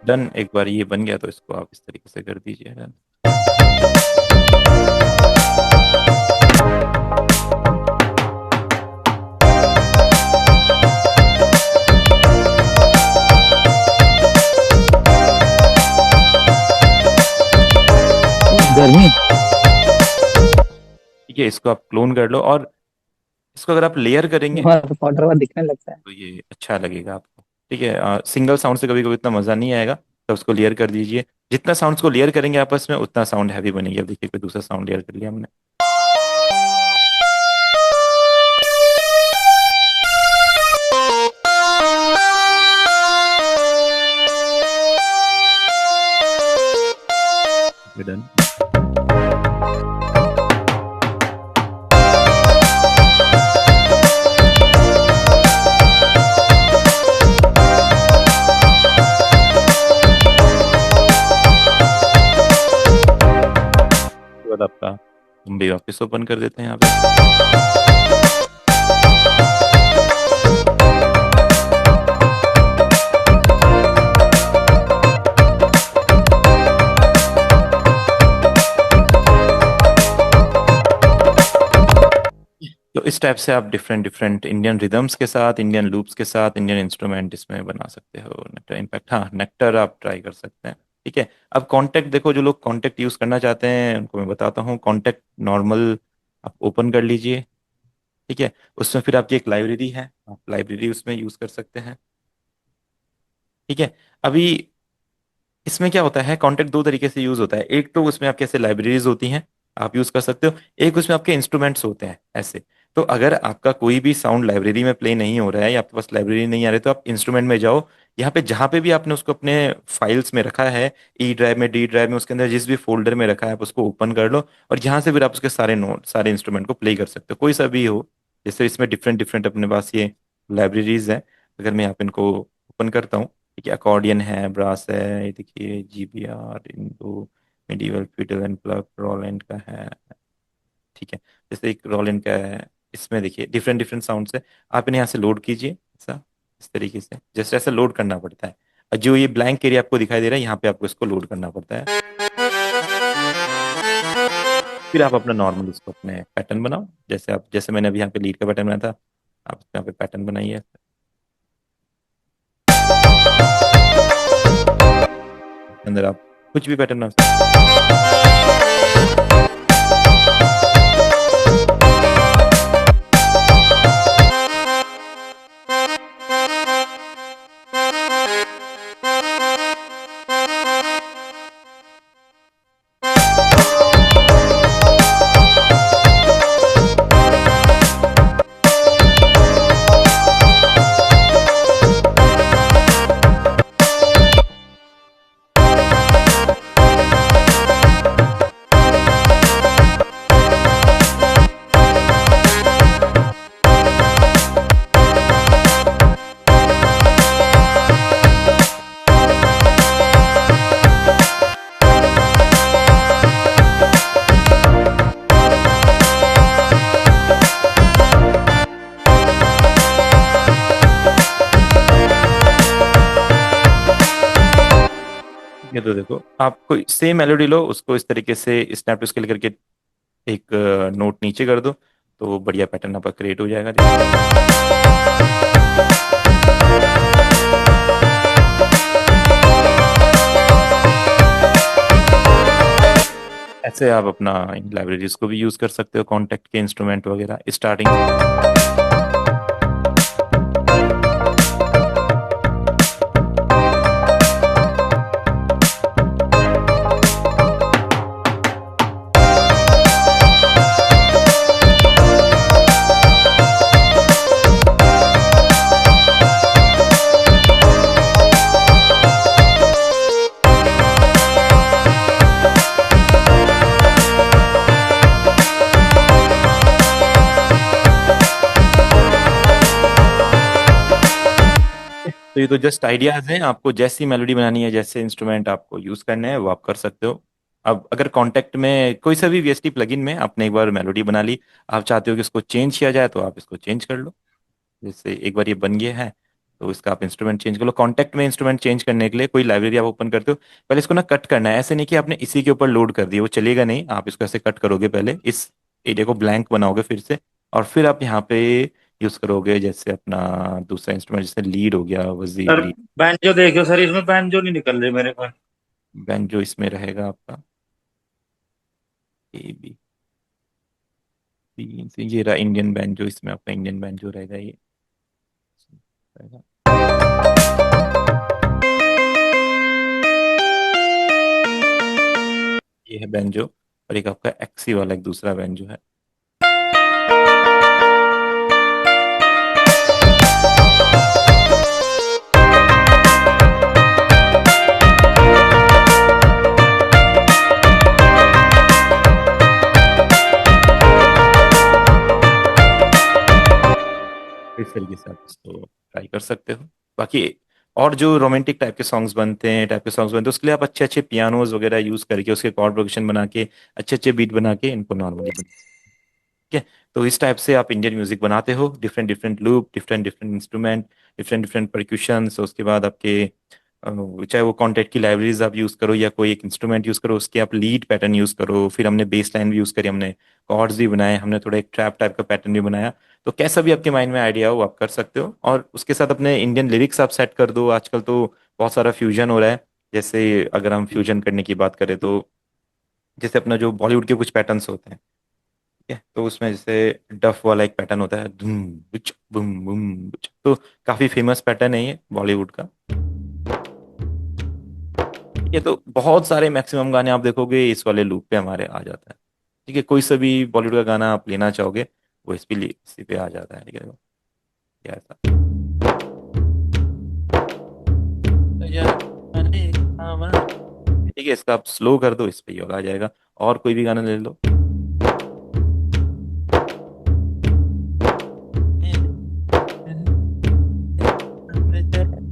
डन, एक बार ये बन गया तो इसको आप इस तरीके से कर दीजिए डन। गर्मी ठीक है, इसको आप क्लोन कर लो और इसको अगर आप लेयर करेंगे पाउडर वाला दिखने लगता है। तो ये अच्छा लगेगा आपको। ठीक है, सिंगल साउंड से कभी कभी इतना मज़ा नहीं आएगा, तो उसको लेयर कर दीजिए। जितना साउंड्स को लेयर करेंगे आपस में उतना साउंड हैवी बनेगी। अब देखिए कोई दूसरा साउंड लेयर कर लिया हमने। डन। बाद आपका हम भी वापस ओपन कर देते हैं यहाँ पे। तो इस टाइप से आप डिफरेंट डिफरेंट इंडियन रिदम्स के साथ, इंडियन लूप्स के साथ, इंडियन इंस्ट्रूमेंट इसमें बना सकते हो। नेक्टर इम्पैक्ट, हाँ नेक्टर आप ट्राई कर सकते हैं। ठीक है, अब कॉन्टेक्ट देखो, जो लोग कॉन्टेक्ट यूज़ करना चाहते हैं उनको मैं बताता हूँ। कॉन्टेक्ट नॉर्मल आप ओपन कर लीजिए। ठीक है, उसमें फिर आपकी एक लाइब्रेरी है, आप लाइब्रेरी उसमें यूज़ कर सकते हैं। ठीक है, अभी इसमें क्या होता है, कॉन्टेक्ट दो तरीके से यूज होता है। एक तो उसमें आपके ऐसे लाइब्रेरीज होती हैं, आप यूज कर सकते हो। एक उसमें आपके इंस्ट्रूमेंट्स होते हैं ऐसे। तो अगर आपका कोई भी साउंड लाइब्रेरी में प्ले नहीं हो रहा है या आपके पास लाइब्रेरी नहीं आ रही, तो आप इंस्ट्रूमेंट में जाओ। यहाँ पे जहाँ पे भी आपने उसको अपने फाइल्स में रखा है, ई ड्राइव में, डी ड्राइव में, उसके अंदर जिस भी फोल्डर में रखा है आप उसको ओपन कर लो और यहाँ से फिर आप उसके सारे नोट, सारे इंस्ट्रूमेंट को प्ले कर सकते हो, कोई सा भी हो। जैसे इसमें डिफरेंट डिफरेंट अपने पास ये लाइब्रेरीज है। अगर मैं यहाँ पे इनको ओपन करता हूँ, ठीक है, अकॉर्डियन है, ब्रास है, ये देखिए GBR, Indo, medieval, fiddle and plug, Roland का है। ठीक है, जैसे एक रोलैंड का है, इसमें देखिए डिफरेंट डिफरेंट साउंड्स है। आप इन्हें यहाँ से लोड कीजिए, ऐसा इस तरीके से, जैसे ऐसे लोड करना पड़ता है। और जो ये ब्लैंक एरिया आपको दिखाई दे रहा है, यहाँ पे आपको इसको लोड करना पड़ता है। फिर आप अपना नॉर्मल इसको अपने पैटर्न बनाओ, जैसे आप, जैसे मैंने अभी यहाँ पे लीड का पैटर्न बनाया था, आप यहाँ पे पैटर्न बनाइए। अंदर आप कुछ भी पैटर्न बना सकते हैं। ये तो देखो, आप कोई सेम मेलोडी लो, उसको इस तरीके से स्नैप टू स्केल करके एक नोट नीचे कर दो, तो बढ़िया पैटर्न आपका क्रिएट हो जाएगा। ऐसे आप अपना इन लाइब्रेरीज को भी यूज कर सकते हो, कॉन्टेक्ट के इंस्ट्रूमेंट वगैरह स्टार्टिंग। तो ये तो जस्ट आइडियाज हैं, आपको जैसी मेलोडी बनानी है, जैसे इंस्ट्रूमेंट आपको यूज करने हैं, वो आप कर सकते हो। अब अगर कॉन्टेक्ट में कोई सा भी वीएसटी प्लगइन में आपने एक बार मेलोडी बना ली, आप चाहते हो कि इसको चेंज किया जाए, तो आप इसको चेंज कर लो। जैसे एक बार ये बन गया है, तो इसका आप इंस्ट्रूमेंट चेंज कर लो। कॉन्टेक्ट में इंस्ट्रूमेंट चेंज करने के लिए कोई लाइब्रेरी आप ओपन करते हो, पहले इसको ना कट करना है। ऐसे नहीं कि आपने इसी के ऊपर लोड कर दिया, वो चलेगा नहीं। आप इसको ऐसे कट करोगे, पहले इस एरिया को ब्लैंक बनाओगे फिर से, और फिर आप यहाँ पे यूज करोगे जैसे अपना दूसरा इंस्ट्रूमेंट, जैसे लीड हो गया, वजीर सर लीड। बैंजो देखियो सर, इसमें बैंजो नहीं निकल रहे मेरे पास। बैंजो इसमें रहेगा आपका, ए बी सी, ये रहा इंडियन बैंजो, इसमें आपका इंडियन बैंजो रहेगा ये रहेगा। ये है बैंजो, और एक आपका एक्सी वाला एक दूसरा बैंजो है। इस तरीके से आप इसको ट्राई कर सकते हो। बाकी और जो रोमांटिक टाइप के सॉन्ग्स बनते हैं, उसके लिए आप अच्छे अच्छे पियानोज वगैरह यूज करके, उसके कॉर्ड प्रोग्रेशन बना के, अच्छे अच्छे बीट बना के इनको नॉर्मली बना, ठीक है। तो इस टाइप से आप इंडियन म्यूजिक बनाते हो, different different loop, different different instrument, different different परक्यूशंस। उसके बाद आपके चाहे वो कॉन्टेक्ट की लाइब्रेरीज आप यूज करो, या कोई एक इंस्ट्रूमेंट यूज करो, उसके आप लीड पैटर्न यूज करो। फिर हमने बेस लाइन भी यूज करी, हमने कॉर्ड्स भी बनाए, हमने थोड़ा एक ट्रैप टाइप का पैटर्न भी बनाया। तो कैसा भी आपके माइंड में आइडिया हो, आप कर सकते हो। और उसके साथ अपने इंडियन लिरिक्स आप सेट कर दो। आजकल तो बहुत सारा फ्यूजन हो रहा है। जैसे अगर हम फ्यूजन करने की बात करें, तो जैसे अपना जो बॉलीवुड के कुछ पैटर्न्स होते हैं, ठीक है, तो उसमें जैसे डफ वाला एक पैटर्न होता है, धूम बुच बुम बुम बुच, तो काफी फेमस पैटर्न है ये बॉलीवुड का। ये तो बहुत सारे मैक्सिमम गाने आप देखोगे इस वाले लूप पे हमारे आ जाता है, ठीक है। कोई सा भी बॉलीवुड का गाना आप लेना चाहोगे, वो इसी पे आ जाता है, ठीक है। क्या ऐसा, ठीक है, इसका आप स्लो कर दो, इस पे ये वाला आ जाएगा। और कोई भी गाना ले लो,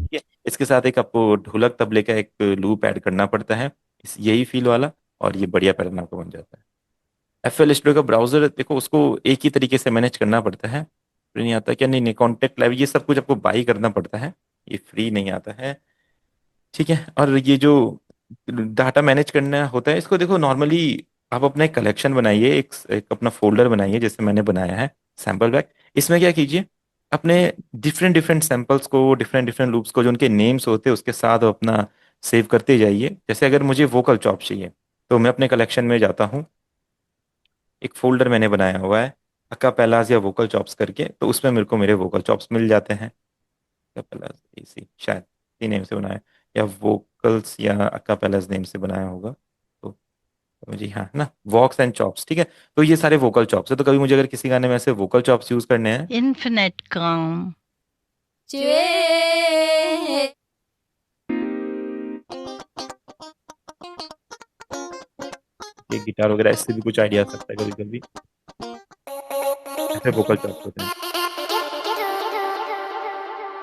ठीक है। इसके साथ एक आपको ढोलक तबले का एक लूप ऐड करना पड़ता है, यही फील वाला, और ये बढ़िया पैटर्न आपको बन जाता है। FL स्टूडियो का ब्राउजर देखो, उसको एक ही तरीके से मैनेज करना पड़ता है। फ्री नहीं आता क्या? नहीं नहीं, कॉन्टेक्ट लाइव ये सब कुछ आपको बाई करना पड़ता है, ये फ्री नहीं आता है, ठीक है। और ये जो डाटा मैनेज करना होता है, इसको देखो नॉर्मली आप अपना एक कलेक्शन बनाइए, एक अपना फोल्डर बनाइए, जैसे मैंने बनाया है सैम्पल बैग। इसमें क्या कीजिए, अपने डिफरेंट डिफरेंट सैंपल्स को, डिफरेंट डिफरेंट लूप्स को, जो उनके नेम्स होते हैं उसके साथ अपना सेव करते जाइए। जैसे अगर मुझे वोकल चॉप चाहिए, तो मैं अपने कलेक्शन में जाता हूँ, एक फोल्डर मैंने बनाया हुआ है अकापेलाज या वोकल चॉप्स करके, तो उसमें मेरे को मेरे वोकल चॉप्स मिल जाते हैं। अकापेलाज इसी शायद इसी नेम से बनाया, या वोकल्स या अकापेलाज नेम से बनाया होगा, तो मुझे हाँ ना, वॉक्स एंड चॉप्स, ठीक है। तो ये सारे वोकल चॉप्स है। तो कभी मुझे अगर किसी गाने में ऐसे वोकल चॉप्स यूज करने हैं, Infinite calm. ये गिटार वगैरह, इससे भी कुछ आइडिया आ सकता है कभी कभी, ऐसे वोकल चॉप्स होते हैं,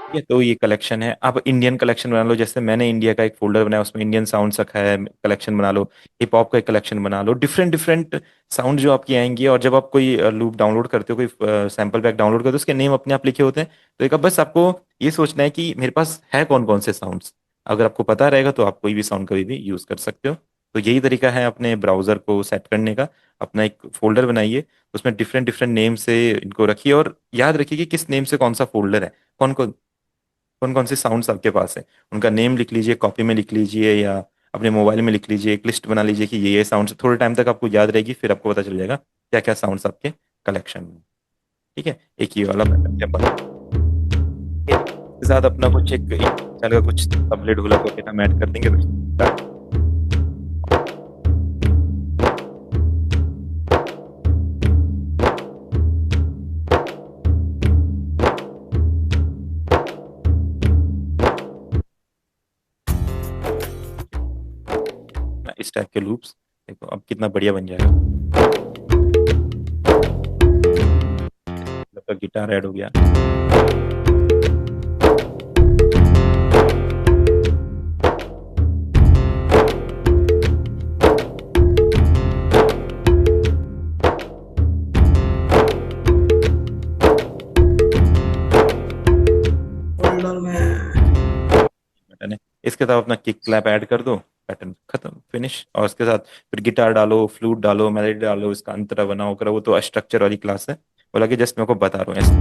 ठीक है। तो ये कलेक्शन है, आप इंडियन कलेक्शन बना लो। जैसे मैंने इंडिया का एक फोल्डर बनाया, उसमें इंडियन साउंड रखा है, कलेक्शन बना लो। हिप हॉप का एक कलेक्शन बना लो, डिफरेंट डिफरेंट साउंड जो आपकी आएंगी। और जब आप कोई लूप डाउनलोड करते हो, कोई सैंपल पैक डाउनलोड करते हो, उसके नेम अपने आप लिखे होते हैं। तो एक अब बस आपको ये सोचना है कि मेरे पास है कौन कौन से साउंड्स, अगर आपको पता रहेगा तो आप कोई भी साउंड कभी भी यूज कर सकते हो। तो यही तरीका है अपने ब्राउजर को सेट करने का। अपना एक फोल्डर बनाइए, उसमें डिफरेंट डिफरेंट नेम से इनको रखिए, और याद रखिए कि किस नेम से कौन सा फोल्डर है, कौन कौन से साउंड्स आपके पास है। उनका नेम लिख लीजिए, कॉपी में लिख लीजिए, या अपने मोबाइल में लिख लीजिए, एक लिस्ट बना लीजिए कि ये साउंड्स। थोड़े टाइम तक आपको याद रहेगी, फिर आपको पता चल जाएगा क्या क्या साउंड्स आपके कलेक्शन में। ठीक है, एक ये वाला पैटर्न के साथ अपना कुछ एक चल का कुछ तबले ढोलक वगैरह हम ऐड कर देंगे तो इस टाइप के लूप्स देखो अब कितना बढ़िया बन जाएगा। मतलब गिटार ऐड हो गया। पैटर्न है, इसके साथ अपना किक क्लैप ऐड कर दो, पैटर्न खत्म, फिनिश। और उसके साथ फिर गिटार डालो, फ्लूट डालो, मेलोडी डालो, इसका अंतरा बनाओ करो, वो तो स्ट्रक्चर वाली क्लास है, बोला कि जस्ट मेरे को बता रहा हूँ ऐसे।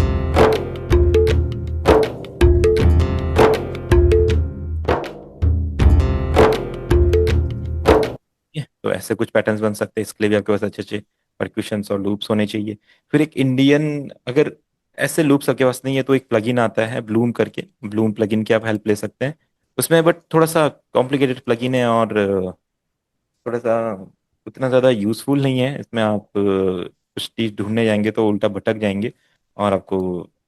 तो ऐसे कुछ पैटर्न्स बन सकते हैं। इसके लिए भी आपके पास अच्छे अच्छे परक्यूशंस और लूप्स होने चाहिए। फिर एक इंडियन, अगर ऐसे लूप्स आपके पास नहीं है तो एक प्लगइन आता है ब्लूम करके, ब्लूम प्लगइन की आप हेल्प ले सकते हैं उसमें, बट थोड़ा सा कॉम्प्लिकेटेड प्लगइन है और थोड़ा सा उतना ज़्यादा यूजफुल नहीं है। इसमें आप कुछ चीज़ ढूंढने जाएंगे तो उल्टा भटक जाएंगे और आपको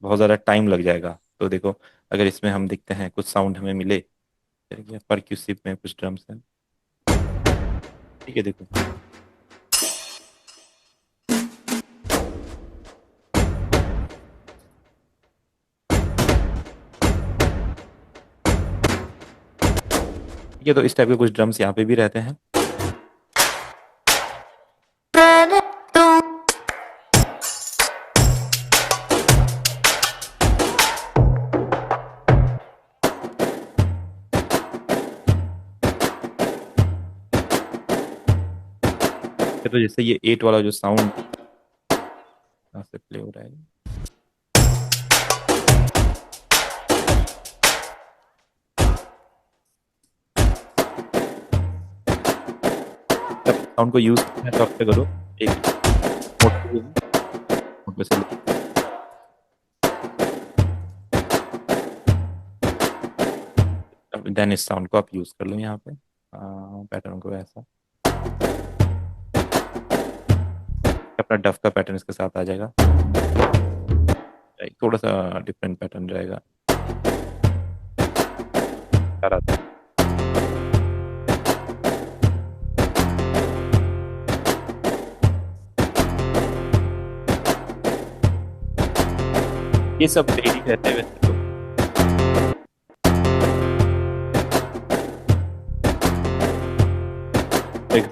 बहुत ज़्यादा टाइम लग जाएगा। तो देखो, अगर इसमें हम देखते हैं कुछ साउंड हमें मिले, परक्यूसिव में कुछ ड्रम्स हैं, ठीक है देखो। ठीक है, तो इस टाइप के कुछ ड्रम्स यहाँ पे भी रहते हैं। तो जैसे ये 8 वाला जो साउंड यहाँ से प्ले हो रहा है, साउंड को यूज करना है तो आप क्या करो, एक मोड पे से देन इस साउंड को आप यूज कर लो यहाँ पे, पैटर्न को ऐसा, अपना डफ का पैटर्न इसके साथ आ जाएगा, थोड़ा सा डिफरेंट पैटर्न रहेगा। ये सब डेली रहते हैं वैसे तो।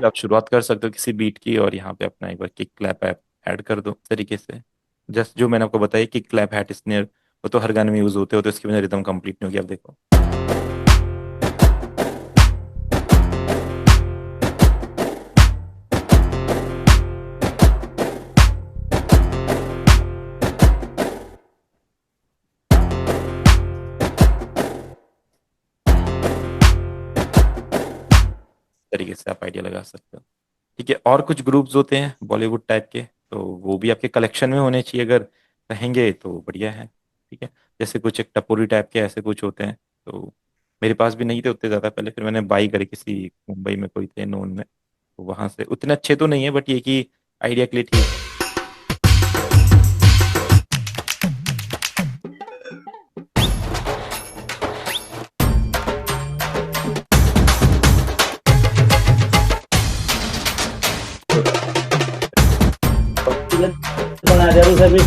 आप शुरुआत कर सकते हो किसी बीट की, और यहाँ पे अपना एक बार किक क्लैप ऐड कर दो इस तरीके से। जस्ट जो मैंने आपको बताया किक क्लैप हैट स्नेयर, वो तो हर गाने में यूज होते हो, तो इसकी वजह रिदम कंप्लीट नहीं होगी। आप देखो तरीके से आप आइडिया लगा सकते हो। ठीक है, और कुछ ग्रुप्स होते हैं बॉलीवुड टाइप के, तो वो भी आपके कलेक्शन में होने चाहिए, अगर रहेंगे तो बढ़िया है। ठीक है, जैसे कुछ एक टपोरी टाइप के ऐसे कुछ होते हैं, तो मेरे पास भी नहीं थे उतने ज़्यादा पहले, फिर मैंने बाई करे किसी मुंबई में कोई थे नोन में, तो वहाँ से उतने अच्छे तो नहीं है, बट ये कि आइडिया के लिए ठीक है। बना दिया तो सभी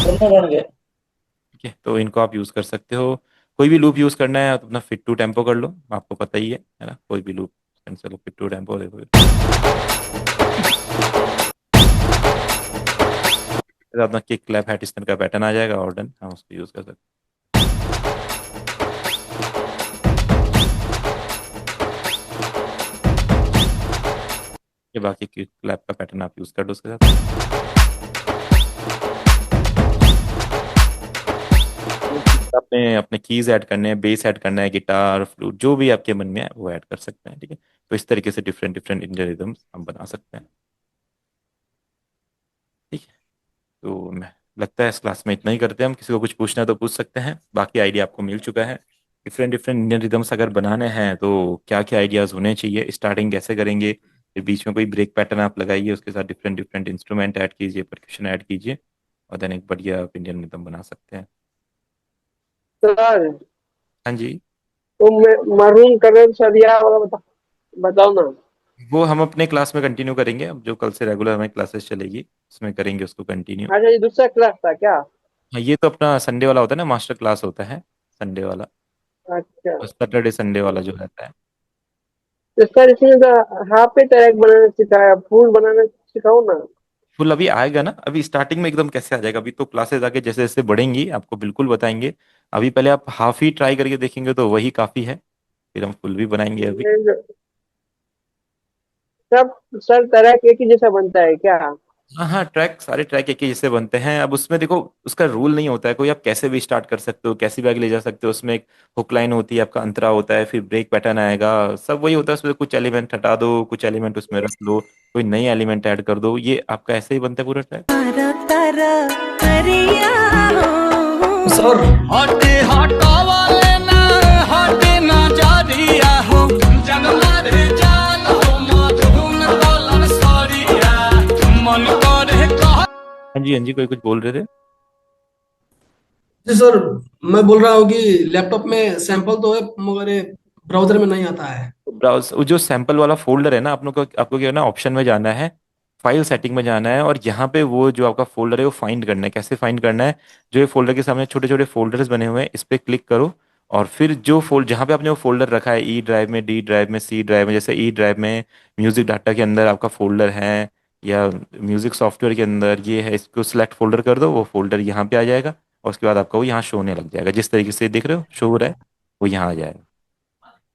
दोनों बन गए। ठीक है, तो इनको आप यूज़ कर सकते हो। कोई भी लूप यूज़ करना है तो अपना फिट टू टेम्पो कर लो, आपको पता ही है ना, कोई भी लूप चलो फिट टू टेम्पो देखो। अपना किक क्लैप हैट इस तरह का पैटर्न आ जाएगा और डन, हम उसको यूज़ कर सकते हैं। ये बाकी क्लैप का पैटर्न आप यूज कर दो उसके साथ। आपने अपने कीज ऐड करने हैं, बेस ऐड करना है, गिटार फ्लूट जो भी आपके मन में है वो ऐड कर सकते हैं, ठीक है। तो इस तरीके से डिफरेंट डिफरेंट इंडियन रिदम्स हम बना सकते हैं, ठीक है। तो मैं लगता है इस क्लास में इतना ही करते हैं हम। किसी को कुछ पूछना है तो पूछ सकते हैं, बाकी आइडिया आपको मिल चुका है। डिफरेंट डिफरेंट इंडियन रिदम्स अगर बनाने हैं तो क्या क्या आइडियाज होने चाहिए, स्टार्टिंग कैसे करेंगे, फिर बीच में कोई ब्रेक पैटर्न आप लगाइए, उसके साथ डिफरेंट डिफरेंट इंस्ट्रूमेंट ऐड कीजिए, परक्यूशन ऐड कीजिए, और देन एक बढ़िया आप इंडियन रिदम बना सकते हैं। सर हाँ जी। वो मरून कलर सरिया वाला बताओ ना। वो हम अपने क्लास में कंटिन्यू करेंगे, अब जो कल से रेगुलर हमारी क्लासेस चलेगी उसमें करेंगे उसको कंटिन्यू। अच्छा, ये दूसरा क्लास था क्या? हाँ, ये तो अपना संडे वाला होता है ना, मास्टर क्लास होता है संडे वाला, अच्छा, और सैटरडे संडे वाला जो रहता है। तो सर इसमें तो हाफ पे ट्रैक बनाना सिखाया, फुल बनाना सिखाओ ना। फुल अभी आएगा ना, अभी स्टार्टिंग में एकदम कैसे आ जाएगा, अभी तो क्लासेस आगे जैसे जैसे बढ़ेंगी आपको बिल्कुल बताएंगे। अभी पहले आप हाफ ही ट्राई करके देखेंगे तो वही काफ़ी है, फिर हम फुल भी बनाएंगे अभी। सब सर ट्रैक एक ही जैसा बनता है क्या? हाँ हाँ, ट्रैक सारे ट्रैक एक ही जैसे बनते हैं। अब उसमें देखो उसका रूल नहीं होता है कोई, आप कैसे भी स्टार्ट कर सकते हो, कैसे भी आगे ले जा सकते हो। उसमें एक हुक लाइन होती है, आपका अंतरा होता है, फिर ब्रेक पैटर्न आएगा, सब वही होता है। उसमें कुछ एलिमेंट हटा दो, कुछ एलिमेंट उसमें रख लो, कोई नई एलिमेंट ऐड कर दो, ये आपका ऐसे ही बनता है पूरा ट्रैक। सर हटे हटावाले ना, हटे ना जा दिया हो जग मारे जान हो मधुन बोलन सरिया मन करे कहा। हाँ जी हाँ जी, कोई कुछ बोल रहे थे। जी सर, मैं बोल रहा हूँ कि लैपटॉप में सैंपल तो है मगर ये ब्राउजर में नहीं आता है। ब्राउज वो जो सैंपल वाला फोल्डर है ना, आप लोग को आपको क्या करना है, ऑप्शन में जाना है, फाइल सेटिंग में जाना है, और यहाँ पे वो जो आपका फोल्डर है वो फाइंड करना है। कैसे फाइंड करना है, जो ये फोल्डर के सामने छोटे छोटे फोल्डर्स बने हुए हैं इस पर क्लिक करो, और फिर जो जहाँ पे आपने वो फोल्डर रखा है, ई ड्राइव में, डी ड्राइव में, सी ड्राइव में, जैसे ई ड्राइव में म्यूजिक डाटा के अंदर आपका फोल्डर है, या म्यूजिक सॉफ्टवेयर के अंदर ये है, इसको सिलेक्ट फोल्डर कर दो, वो फोल्डर यहाँ पे आ जाएगा, और उसके बाद आपका वो यहाँ शो होने लग जाएगा, जिस तरीके से देख रहे हो शो हो रहा है वो यहाँ आ जाएगा,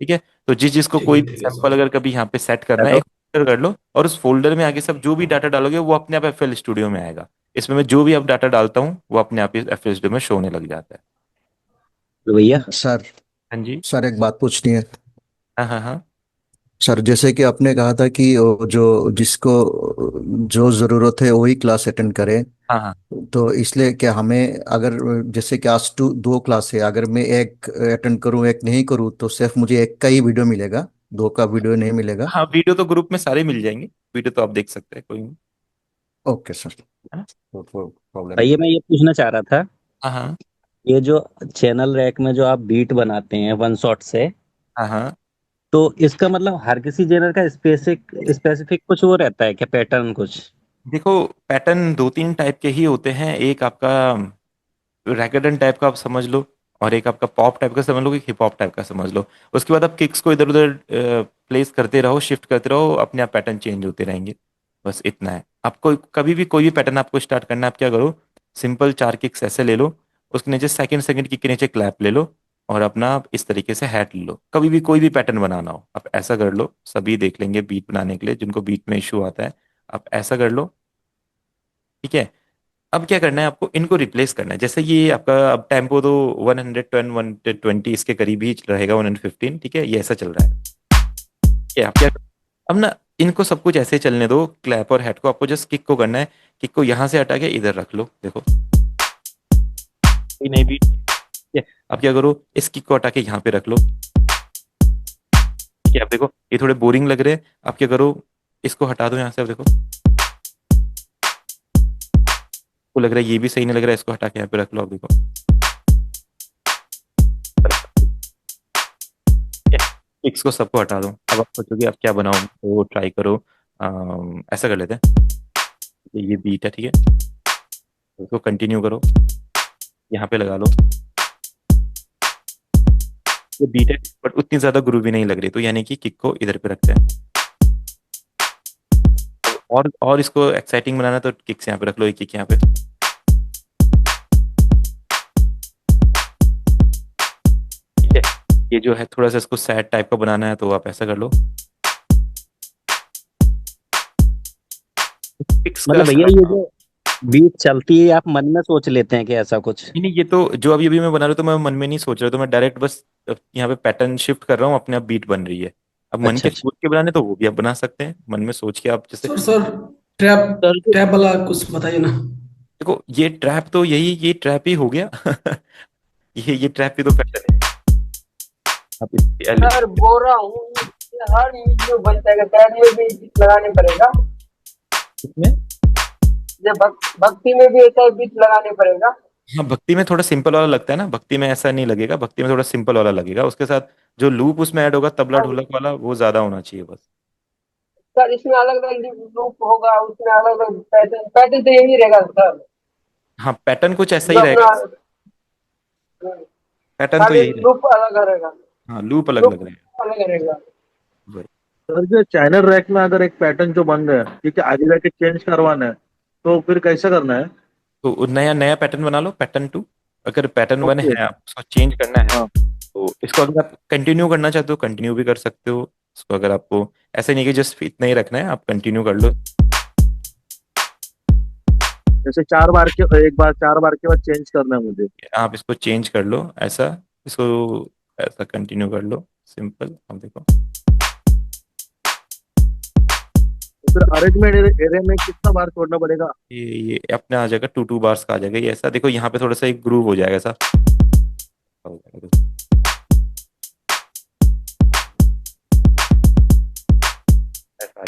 ठीक है। तो जिस जिसको कोई भी ठीक है सैंपल सर। अगर कभी यहाँ पे सेट करना है, हेलो। एक फोल्डर कर लो, और उस फोल्डर में आगे सब जो भी डाटा डालोगे वो अपने आप एफएल स्टूडियो में आएगा। इसमें मैं जो भी अब डाटा डालता हूँ वो अपने आप ही एफएल स्टूडियो में शो होने लग जाता है। तो भैया सर हाँ जी। सर एक बात पूछनी है। हाँ हाँ हाँ सर जैसे कि आपने कहा था कि वो जो जिसको जो जरूरत है वही क्लास अटेंड करे, हाँ हाँ तो इसलिए क्या हमें अगर जैसे कि आज दो क्लास है, अगर मैं एक अटेंड करूं एक नहीं करूं तो सिर्फ मुझे एक का ही वीडियो मिलेगा, दो का वीडियो नहीं मिलेगा? हाँ, वीडियो तो ग्रुप में सारे मिल जाएंगे, वीडियो तो आप देख सकते हैं, कोई नहीं, ओके सर, है ना। तो प्रॉब्लम भैया नहीं। मैं ये पूछना चाह रहा था, हाँ हाँ ये जो चैनल रैक में जो आप बीट बनाते हैं वन शॉट से, हाँ हाँ। तो इसका मतलब हर किसी जेनर का स्पेसिफिक स्पेसिफिक कुछ वो रहता है क्या, पैटर्न कुछ? देखो पैटर्न दो तीन टाइप के ही होते हैं, एक आपका रैकेडन टाइप का आप समझ लो, और एक आपका पॉप टाइप का समझ लो, कि हिप हॉप टाइप का समझ लो। उसके बाद आप किक्स को इधर उधर प्लेस करते रहो, शिफ्ट करते रहो, अपने आप पैटर्न चेंज होते रहेंगे। बस इतना है। आपको कभी भी कोई भी पैटर्न आपको स्टार्ट करना है, आप क्या करो, सिंपल चार किक्स ऐसे ले लो, उसके नीचे सेकंड सेकंड किक के नीचे क्लैप ले लो, और अपना आप इस तरीके से हैट ले लो। कभी भी कोई भी पैटर्न बनाना हो आप ऐसा कर लो, सभी देख लेंगे बीट बनाने के लिए, जिनको बीट में इशू आता है आप ऐसा कर लो, ठीक है। अब क्या करना है आपको, इनको रिप्लेस करना है। जैसे ये आपका अब टेम्पो तो 110 120 इसके करीब ही रहेगा, 115, ठीक है, ये ऐसा चल रहा है। ये आप क्या, अब ना इनको सब कुछ ऐसे चलने दो, क्लैप और हेड को, आपको जस्ट किक को करना है, किक को यहाँ से हटा के इधर रख लो, देखो कोई नहीं बीट, ठीक है। अब क्या करो, इस किक को हटा के यहाँ पे रख लो, ठीक है। अब देखो ये थोड़े बोरिंग लग रहे हैं, आप क्या करो, इसको हटा दो यहाँ से, अब देखो को लग रहा है ये भी सही नहीं लग रहा है, इसको हटा के यहाँ पे रख लो, अब देखो, पिक्स को सबको हटा दो। अब आप सोचोगे अब क्या बनाऊं, तो ट्राई करो, ऐसा कर लेते हैं, ये बीट है, ठीक है, इसको कंटिन्यू करो, यहाँ पे लगा लो, ये बीट है बट उतनी ज्यादा ग्रूवी नहीं लग रही, तो यानी कि किक को इधर पे रखते हैं। और इसको एक्साइटिंग बनाना तो किक्स यहाँ पे रख लो, एक किक यहाँ पे, ठीक है। ये जो है थोड़ा सा इसको सैड टाइप का बनाना है, तो आप ऐसा कर लो, फिक्स का मतलब भैया ये जो बीट चलती है आप मन में सोच लेते हैं कि ऐसा कुछ? नहीं नहीं, ये तो जो अभी अभी मैं बना रहा हूँ तो मैं मन में नहीं सोच रहा, तो मैं डायरेक्ट बस यहाँ पे पैटर्न शिफ्ट कर रहा हूँ, अपने आप बीट बन रही है। अब मन अच्छा के अच्छा। सोच के बनाने तो वो भी आप बना सकते हैं, मन में सोच के आप जैसे। सर ट्रैप सर ट्रैप वाला कुछ बताइए ना। देखो ये ट्रैप तो ये ट्रैप ही हो गया। ये ट्रैप ही तो पैटर्न है। आप सर बोल रहा हूँ ये हर म्यूजिक में बनता है, पैर में भी बीट लगाने पड़ेगा। इसमें ये भक्ति में भी ऐसा बीट लगाने पड़ेगा। हाँ, भक्ति में थोड़ा सिंपल वाला लगता है ना, भक्ति में ऐसा नहीं लगेगा, भक्ति में थोड़ा सिंपल वाला लगेगा, उसके साथ जो लूप उसमें ऐड होगा तबला सर ढोलक वाला वो ज्यादा होना चाहिए बस। सर इसमें अलग अलग लूप होगा, उसमें अलग अलग पैटर्न, पैटर्न तो यही रहेगा सर। हाँ पैटर्न कुछ ऐसा जो ही अपना रहेगा, पैटर्न तो खाली यही रहेगा। लूप अलग रहेगा। हाँ लूप अलग लूप लग रहेगा। अलग रहेगा। वही। सर जो चैनल रैक में अगर एक पैटर्न जो बन गया, ठीक है, आगे जाके चेंज करवाना है, तो फिर कैसे करना है? तो नया नया पैटर्न बना लो, पैटर्न 2। अगर पैटर्न 1 ओके। है आप उसको चेंज करना है, हाँ। तो इसको अगर आप कंटिन्यू करना चाहते हो कंटिन्यू भी कर सकते हो। इसको अगर आपको ऐसे नहीं कि जस्ट इतना ही रखना है, आप कंटिन्यू कर लो। जैसे 4 बार के, एक बार 4 बार के बाद चेंज करना है मुझे। आप इसको चेंज कर लो ऐसा, इसको ऐसा कंटिन्यू कर लो, सिंपल। अब देखो तो फिर अरेंजमेंट एरिया में कितना बार छोड़ना पड़ेगा? ये अपने आ जाएगा, 2 2 बार्स का आ जाएगा ये ऐसा। देखो यहाँ पे थोड़ा सा एक ग्रूव हो जाएगा ऐसा, हो जाएगा ऐसा आ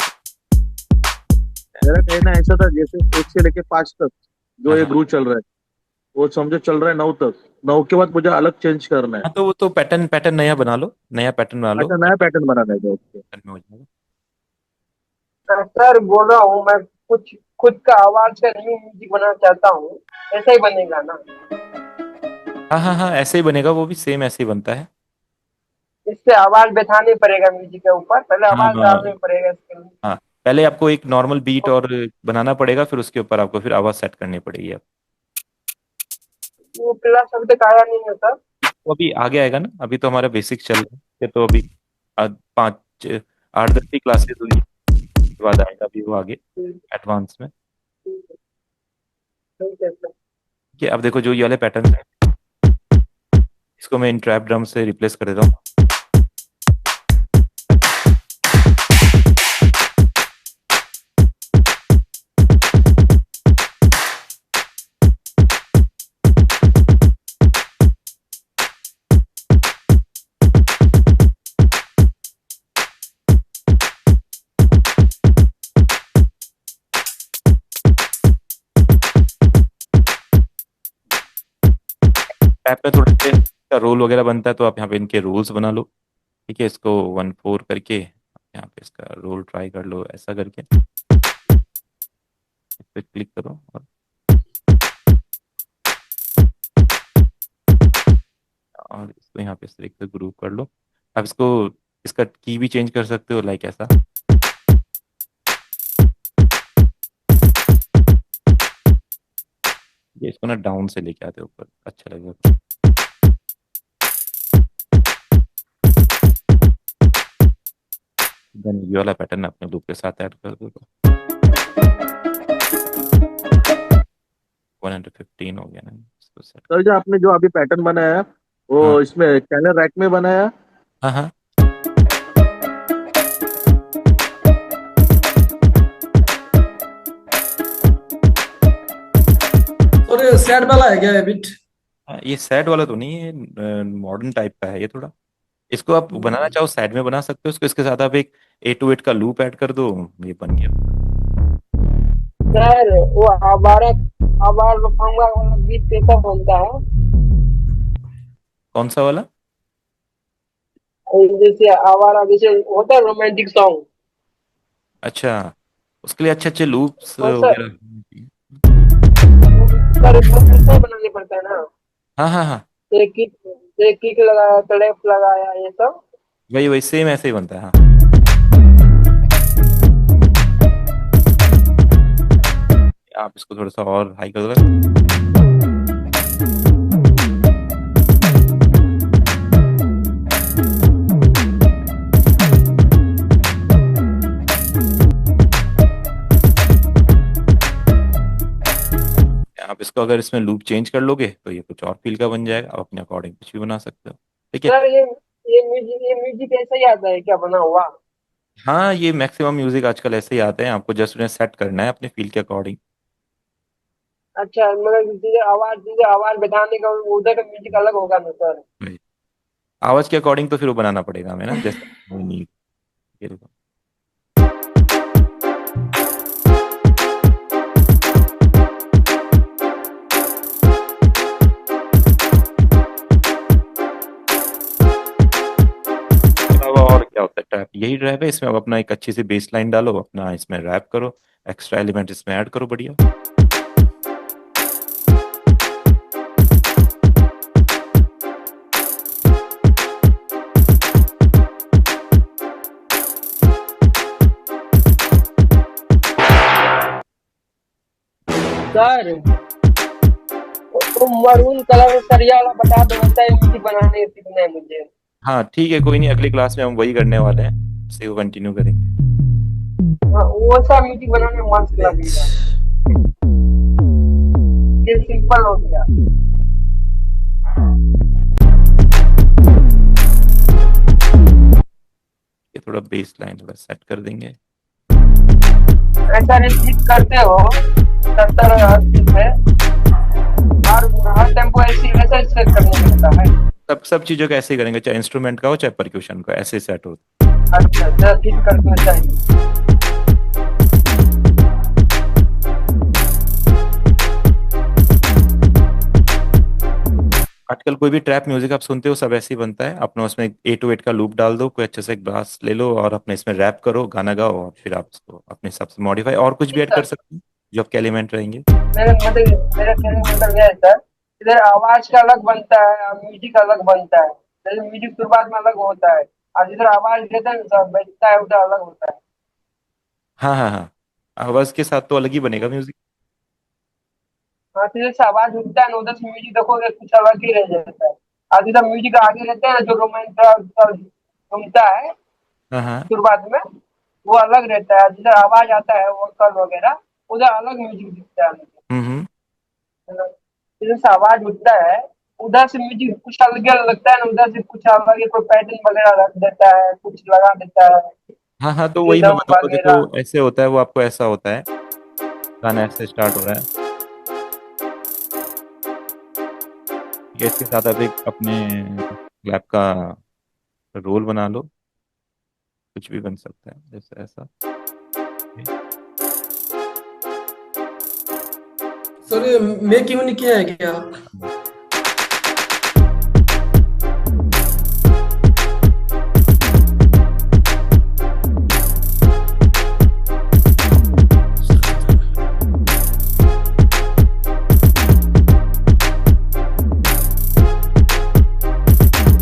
मेरा कहना ऐसा था, जैसे 1 से लेके 5 तक जो हाँ ये हाँ ग्रुप चल रहा है, वो समझो चल रहा है 9 तक, 9 के बाद मुझे अलग चेंज करना है। हाँ, तो वो तो पैटर्न पैटर्न नया बना लो, नया पैटर्न बना लो, अच्छा, नया पैटर्न बनाना है उसके। पैटर्न में हो जाएगा। सर बोल रहा हूँ मैं कुछ खुद का आवाज का न्यू म्यूजिक बनाना चाहता हूँ, ऐसा ही बनेगा ना? हाँ हाँ हाँ, ऐसे ही बनेगा, वो भी सेम ऐसे ही बनता है। इससे आवाज बैठानी पड़ेगा म्यूजिक के ऊपर, पहले हाँ आवाज डालनी पड़ेगा इसके लिए। हाँ, पहले आपको एक नॉर्मल बीट और बनाना पड़ेगा, फिर उसके ऊपर आपको फिर आवाज सेट करनी पड़ेगी। अब वो क्लास अभी तक आया नहीं है सर। वो अभी आगे आएगा ना, अभी तो हमारा बेसिक चल रहा है, ये तो अभी 5 8 10 की क्लासेस हुई, उसके बाद आएगा अभी वो आगे ठीक एडवांस में। ठीक है सर। कि अब देखो जो ये वाले पैटर्न है, इसको मैं इन ट्रैप ड्रम से रिप्लेस कर देता हूँ। ट्रैप में थोड़ा से इसका रोल वगैरह बनता है, तो आप यहाँ पे इनके रोल्स बना लो। ठीक है, इसको 1 4 करके यहाँ पे इसका रोल ट्राई कर लो, ऐसा करके इस पे क्लिक करो और इसको यहाँ पे इस तरीके से ग्रुप कर लो। अब इसको इसका की भी चेंज कर सकते हो, लाइक ऐसा। ये इसको ना डाउन से लेके आते हो ऊपर, अच्छा लगेगा। देन ये वाला पैटर्न अपने लूप के साथ ऐड कर दो, तो 115 हो गया ना, इसको सेट। सर जो आपने जो अभी पैटर्न बनाया है, हाँ वो इसमें चैनल रैक में बनाया है? हाँ हाँ, और ये सैड वाला है क्या ये बीट? ये सैड वाला तो नहीं है, मॉडर्न टाइप का है ये थोड़ा। इसको आप बनाना चाहो साइड में बना सकते हो इसको, इसके साथ आप एक 8 to 8 का लूप ऐड कर दो, ये बन गया। सर वो आवारा आवार रफांगा वाला बीट कैसा बनता है? कौन सा वाला? जैसे आवारा, जैसे होता है रोमांटिक सॉन्ग। अच्छा, उसके लिए अच्छे अच्छे लूप्स और सर वगैरह। सर इसमें कैसे बनाने पड़ता है ना? हाँ हाँ हाँ, एक किक लगाया, क्लैप लगाया, ये सब। वही वही सेम ऐसे ही बनता है। हाँ, आप इसको थोड़ा सा और हाई कर दो। आप इसको अगर इसमें लूप चेंज कर लोगे तो ये कुछ और फील का बन जाएगा, आप अपने अकॉर्डिंग कुछ भी बना सकते हो। ठीक है। सर ये म्यूजिक ऐसा ही आता है क्या बना हुआ? हाँ, ये मैक्सिमम म्यूजिक आजकल ऐसे ही आते हैं, आपको जस्ट उन्हें सेट करना है अपने फील के अकॉर्डिंग। अच्छा, मतलब जिधर आवाज बताने का उधर का म्यूजिक अलग होगा ना सर? आवाज के अकॉर्डिंग तो फिर वो बनाना पड़ेगा हमें ना, जैसे नहीं। ये देखो। इसके अलावा और क्या होता है, ट्रैप यही ट्रैप है, इसमें आप अपना एक अच्छी सी बेस लाइन डालो, अपना इसमें रैप करो, एक्स्ट्रा एलिमेंट इसमें ऐड करो, बढ़िया। सर वो मरून कलर सरिया वाला बता दो, वैसा ही म्यूजिक बनाने सीखना है मुझे। हाँ ठीक है, कोई नहीं, अगली क्लास में हम वही करने वाले हैं, उसी को कंटिन्यू करेंगे। हाँ, वो सा म्यूजिक बनाने में मस्त लगेगा। ये सिंपल हो गया। ये थोड़ा बेस लाइन थोड़ा सेट कर देंगे। ऐसा रिपीट करते हो 70-80 पे, हर टेम्पो ऐसे ऐसे सेट करने लगता है। सब सब चीजों का ऐसे ही करेंगे, चाहे इंस्ट्रूमेंट का हो चाहे परक्यूशन का, ऐसे सेट हो। अच्छा, जरा ठीक करना चाहिए। आजकल कोई भी ट्रैप म्यूजिक आप सुनते हो सब ऐसे ही बनता है, अपना उसमें 808 का लूप डाल दो, कोई अच्छे से एक ब्रास ले लो और अपने इसमें रैप करो, गाना गाओ, और फिर आप उसको अपने हिसाब से मॉडिफाई और कुछ भी ठीक ऐड कर सर। सकते हैं जो आपके एलिमेंट रहेंगे। मेरा कहने का मतलब यह है सर, इधर आवाज का अलग बनता है और म्यूजिक अलग बनता है। जैसे म्यूजिक शुरुआत में अलग होता है और जिधर आवाज देता है ना सर, बजता है उधर अलग होता है। हाँ हाँ हाँ, आवाज के साथ तो अलग ही बनेगा म्यूजिक। हाँ, तो जैसे आवाज उठता है ना, उधर से म्यूजिक देखोगे कुछ अलग ही रह जाता है। और जिधर म्यूजिक आगे रहता है ना, जो रोमांस घूमता है हाँ हाँ। शुरुआत में, वो अलग रहता है। जिधर आवाज आता है वोकल वगैरह, उधर अलग म्यूजिक दिखता है मुझे। हम्म। जिधर से आवाज उठता है उधर से म्यूजिक कुछ अलग लगता है ना, उधर से कुछ अलग ही कोई पैटर्न वगैरह रख देता है, कुछ लगा देता है, हाँ हाँ, तो वही मैं रिदम बताऊंगा, वगैरह। देखो ऐसे होता है वो, आपको ऐसा होता है, गाना ऐसे स्टार्ट हो रहा है, ठीक है, इसके साथ आप एक अपने क्लैप का रोल बना लो, कुछ भी बन सकता है जैसे ऐसा। सर ये मेक यूनिक किया है क्या आप?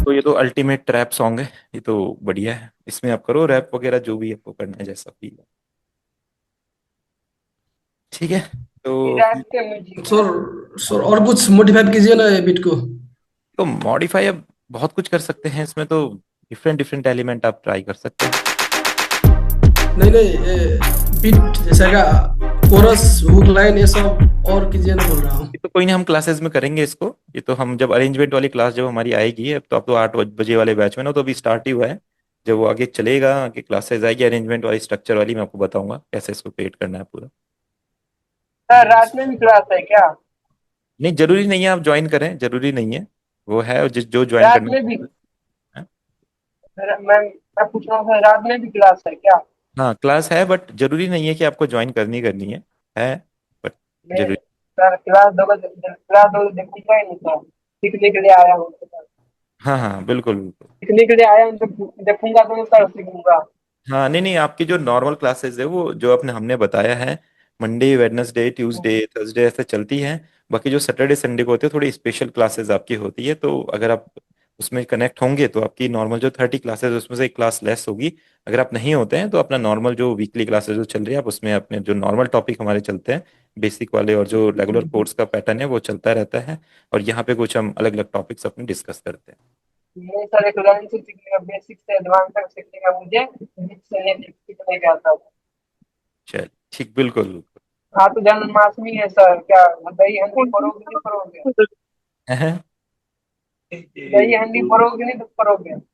तो ये तो अल्टीमेट ट्रैप सॉन्ग है, ये तो बढ़िया है, इसमें आप करो रैप वगैरह जो भी आपको करना है, जैसा फील है। ठीक है। तो रैप के म्यूजिक है। सर सर और कुछ मॉडिफाई कीजिए ना ये बीट को। मॉडिफाई अब बहुत कुछ कर सकते हैं इसमें, तो डिफरेंट डिफरेंट एलिमेंट आप ट्राई कर सकते हैं। नहीं नहीं, बीट जैसा का कोरस हुक लाइन ये सब और कीजिए ना बोल रहा हूँ। ये तो कोई नहीं, हम क्लासेस में करेंगे इसको, ये तो हम जब अरेंजमेंट वाली क्लास जब हमारी आएगी, अब तो आप तो 8 बजे वाले बैच में ना, तो अभी स्टार्ट ही हुआ है, जब वो आगे चलेगा, आगे क्लासेस आएगी अरेंजमेंट वाली स्ट्रक्चर वाली, मैं आपको बताऊंगा कैसे इसको क्रिएट करना है पूरा। सर रात में भी क्लास है क्या? नहीं जरूरी नहीं है आप ज्वाइन करें, जरूरी नहीं है, वो है और जिस जो ज्वाइन रात करना में भी? है। मैं पूछ रहा हूँ सर, रात में भी क्लास है क्या? हाँ क्लास है, बट जरूरी नहीं है कि आपको ज्वाइन करनी है, बट मैं जरूरी। सर क्लास दो देखूंगा ही नहीं सर, सीखने के लिए आया हूँ तो सर। हाँ हाँ बिल्कुल बिल्कुल। सीखने के लिए आया हूँ तो देखूंगा तो मैं सर सीखूंगा। हाँ नहीं नहीं, आपकी जो नॉर्मल क्लासेस है वो जो आपने हमने बताया है, मंडे वेडनेसडे ट्यूसडे थर्सडे ऐसे चलती हैं, बाकी जो सैटरडे संडे को होते हैं थोड़ी स्पेशल क्लासेस आपकी होती है, तो अगर आप उसमें कनेक्ट होंगे तो आपकी नॉर्मल जो 30 क्लासेस उसमें से एक क्लास लेस होगी। अगर आप नहीं होते हैं तो अपना नॉर्मल जो वीकली क्लासेस जो चल रही है, आप उसमें अपने जो नॉर्मल टॉपिक हमारे चलते हैं बेसिक वाले, और जो रेगुलर कोर्स का पैटर्न है वो चलता रहता है, और यहाँ पे कुछ हम अलग अलग टॉपिक्स अपने डिस्कस करते हैं। मैं सर एक लाइन से सीखने का, बेसिक से एडवांस तक सीखने का मुझे बीच से नहीं सीखने का आता था। चल ठीक, बिल्कुल बिल्कुल। हाँ तो जन्माष्टमी है सर, क्या दही हंडी फोड़ोगे नहीं फोड़ोगे? हैं? दही हंडी फोड़ोगे नहीं तो फोड़ोगे?